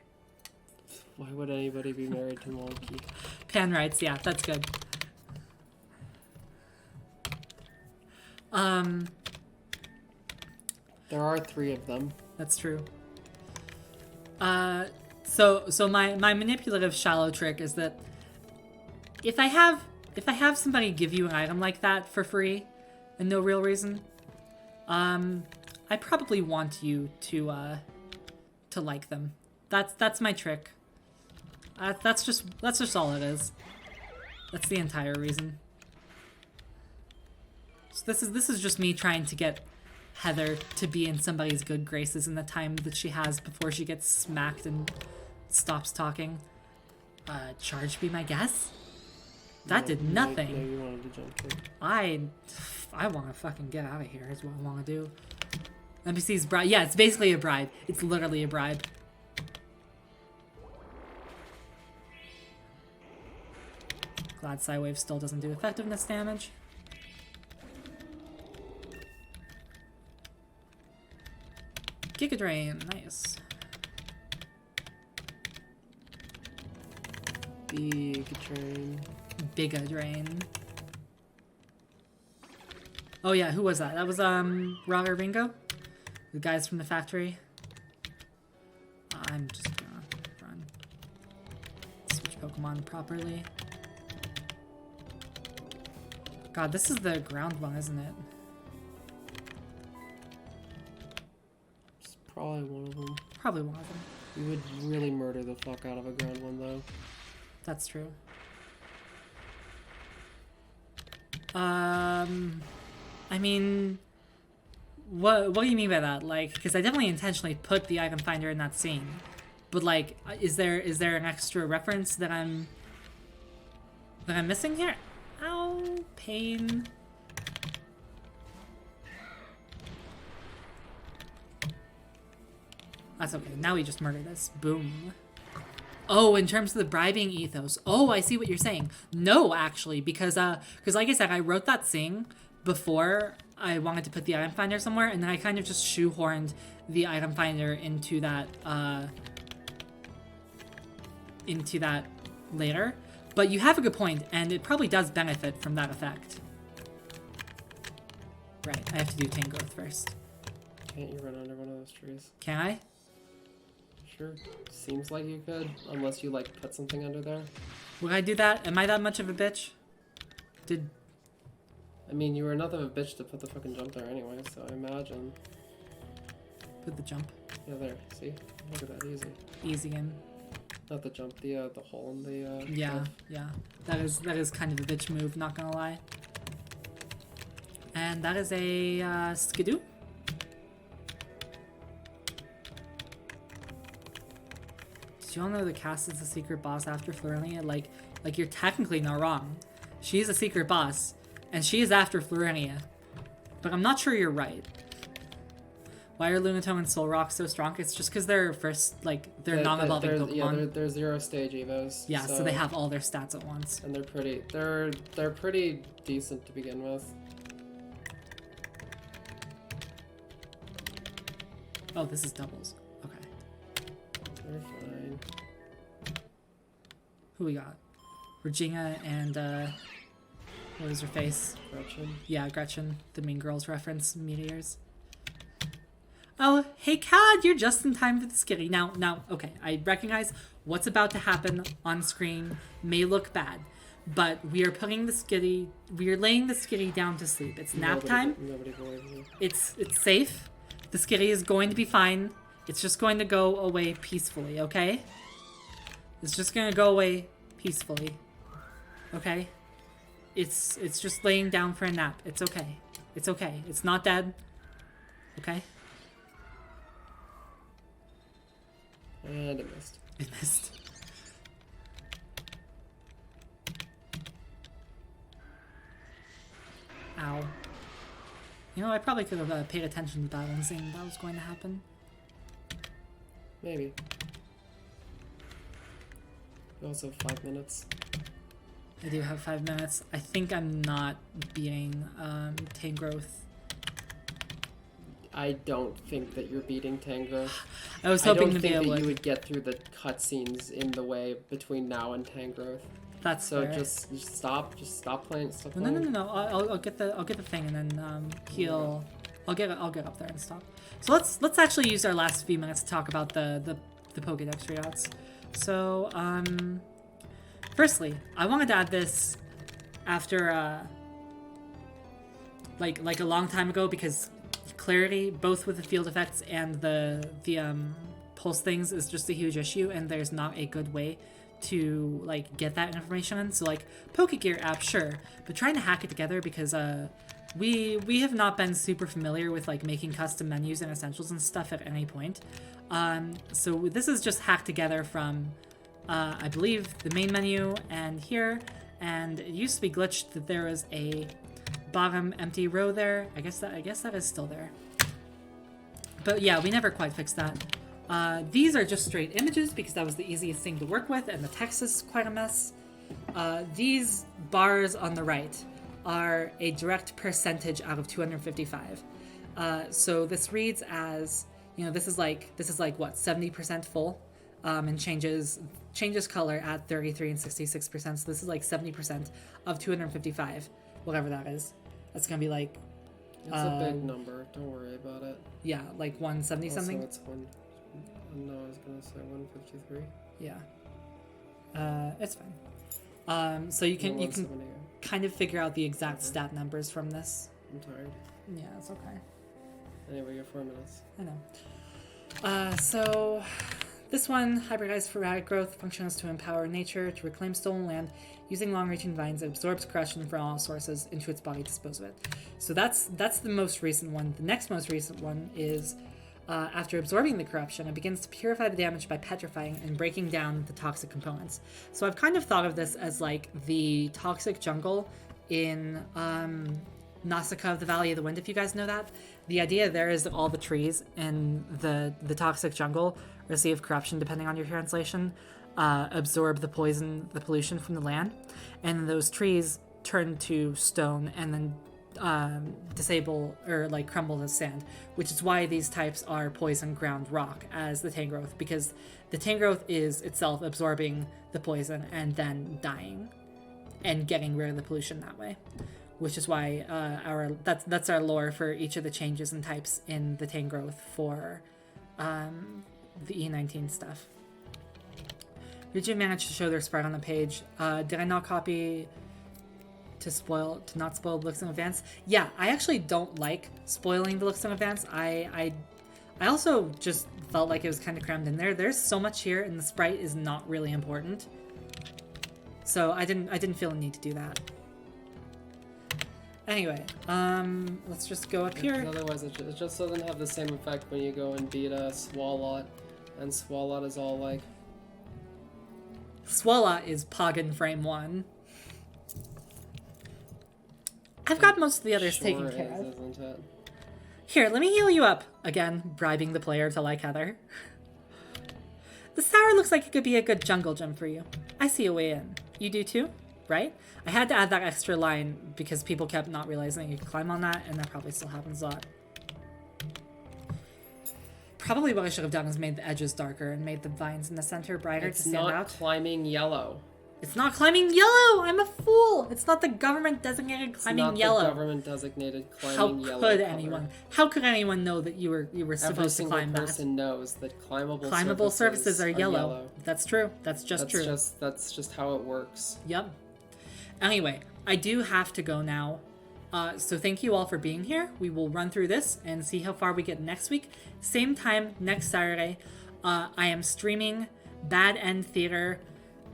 Why would anybody be married to Monkey?
Pan writes, yeah, that's good.
There are 3 of them.
That's true. So my manipulative shallow trick is that if I have somebody give you an item like that for free and no real reason, I probably want you to like them. That's my trick. That's just all it is. That's the entire reason. So this is just me trying to get Heather to be in somebody's good graces in the time that she has before she gets smacked and stops talking. Charge be my guess? That did nothing.
No, you wanted to jump through.
I want to fucking get out of here is what I want to do. NPC's bribe. Yeah, it's basically a bribe. It's literally a bribe. Glad Psywave still doesn't do effectiveness damage. Giga Drain, nice.
Big Drain.
Bigga Drain. Oh yeah, who was that? That was Roger Ringo? The guys from the factory. I'm just gonna run. Switch Pokemon properly. God, this is the ground one, isn't it?
It's probably one of them.
Probably one of them.
You would really murder the fuck out of a ground one, though.
That's true. I mean, what do you mean by that? Like, because I definitely intentionally put the item finder in that scene, but like, is there an extra reference that I'm missing here? Ow, pain. That's okay. Now we just murder this. Boom. Oh, in terms of the bribing ethos. Oh, I see what you're saying. No, actually, because like I said, I wrote that thing before I wanted to put the item finder somewhere, and then I kind of just shoehorned the item finder into that later. But you have a good point, and it probably does benefit from that effect. Right, I have to do Tank Growth first.
Can't you run under one of those trees?
Can I?
Sure. Seems like you could, unless you, like, put something under there.
Would I do that? Am I that much of a bitch?
I mean, you were enough of a bitch to put the fucking jump there anyway, so I imagine.
Put the jump.
Yeah, there. See? Look at that. Easy.
Easy in.
Not the jump, the hole in the,
Yeah,
stuff.
yeah. That is kind of a bitch move, not gonna lie. And that is a, Skidoo. Did you all know that Cass is the secret boss after Florinia? Like you're technically not wrong. She is a secret boss, and she is after Florinia. But I'm not sure you're right. Why are Lunatone and Solrock so strong? It's just because they're first, like, they're non-evolving Pokemon.
Yeah, they're 0 stage evos.
Yeah, so they have all their stats at once.
And they're pretty decent to begin with.
Oh, this is doubles. Okay.
They're fine.
Who we got? Regina and, what is her face?
Gretchen.
Yeah, Gretchen, the Mean Girls reference, Meteors. Oh, hey Cad, you're just in time for the Skitty. Now, okay, I recognize what's about to happen on screen may look bad, but we are putting the Skitty, we are laying the Skitty down to sleep. It's nap time.
Nobody believes you.
It's safe. The Skitty is going to be fine. It's just going to go away peacefully, okay? It's just going to go away peacefully, okay? It's just laying down for a nap. It's okay. It's okay. It's not dead, okay?
And it missed.
It missed. Ow. You know, I probably could have paid attention to that and seen that was going to happen.
Maybe. Also 5 minutes.
I do have 5 minutes. I think I'm not beating Tangrowth.
I don't think that you're beating Tangrowth.
I was hoping to be
I don't
able
think that
to.
you would get through the cutscenes in the way between now and Tangrowth.
That's
So
fair.
just stop playing. Stop
No.
playing.
I'll get the thing and then he'll. I'll get up there and stop. So let's actually use our last few minutes to talk about the Pokedex readouts. So firstly, I wanted to add this after like a long time ago because clarity, both with the field effects and the pulse things, is just a huge issue, and there's not a good way to like get that information in. So like Pokegear app, sure, but trying to hack it together because we have not been super familiar with like making custom menus and essentials and stuff at any point. So this is just hacked together from I believe the main menu and here, and it used to be glitched that there was a bottom empty row there. I guess that is still there. But yeah, we never quite fixed that. These are just straight images because that was the easiest thing to work with, and the text is quite a mess. These bars on the right are a direct percentage out of 255. So this reads as, you know, this is like what, 70% full, and changes color at 33 and 66%. So this is like 70% of 255, whatever that is. That's gonna be like.
It's a big number. Don't worry about it.
Yeah, like 170 something.
Also, it's one. No, I was gonna say 153.
Yeah. It's fine. So you can kind of figure out the exact stat numbers from this.
I'm tired.
Yeah, it's okay.
Anyway, you have 4 minutes.
I know. So this one, hybridized for erratic growth, functions to empower nature to reclaim stolen land using long-reaching vines that absorbs corruption from all sources into its body to dispose of it. So that's the most recent one. The next most recent one is after absorbing the corruption, it begins to purify the damage by petrifying and breaking down the toxic components. So I've kind of thought of this as like the toxic jungle in Nausicaa of the Valley of the Wind, if you guys know that. The idea there is that all the trees in the toxic jungle, or Sea of Corruption, depending on your translation, absorb the poison, the pollution from the land, and those trees turn to stone and then disable or like crumble to sand, which is why these types are poison ground rock as the Tangrowth, because the Tangrowth is itself absorbing the poison and then dying and getting rid of the pollution that way, which is why that's our lore for each of the changes and types in the Tangrowth for the E19 stuff. Did you manage to show their sprite on the page? Did I not copy to not spoil the looks in advance? Yeah, I actually don't like spoiling the looks in advance. I also just felt like it was kind of crammed in there. There's so much here, and the sprite is not really important. So I didn't feel a need to do that. Anyway, let's just go up here.
Otherwise, it just doesn't have the same effect when you go and beat a Swalot, and Swalot is all like.
Swalot is Poggin Frame 1. I've got most of the others taken care of.
Isn't it?
Here, let me heal you up. Again, bribing the player to like Heather. The Sour looks like it could be a good jungle gym for you. I see a way in. You do too, right? I had to add that extra line because people kept not realizing you could climb on that, and that probably still happens a lot. Probably what I should have done is made the edges darker and made the vines in the center brighter to stand out.
It's not climbing yellow.
It's not climbing yellow! I'm a fool! It's not the government-designated climbing yellow.
It's not the government-designated climbing yellow. How could
anyone? How could anyone know that you were supposed to climb that?
Every single person knows that
climbable surfaces are yellow. That's true. That's true.
That's just how it works.
Yep. Anyway, I do have to go now. So thank you all for being here. We will run through this and see how far we get next week. Same time next Saturday. I am streaming Bad End Theater.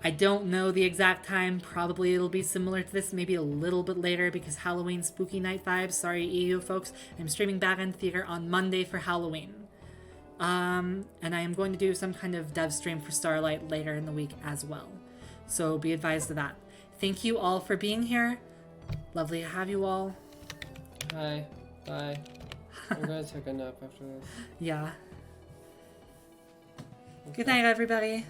I don't know the exact time. Probably it'll be similar to this, maybe a little bit later because Halloween spooky night vibes. Sorry, EU folks. I'm streaming Bad End Theater on Monday for Halloween. And I am going to do some kind of dev stream for Starlight later in the week as well. So be advised of that. Thank you all for being here. Lovely to have you all.
Hi. Bye. I'm going to take a nap after this.
Yeah. Good night, everybody.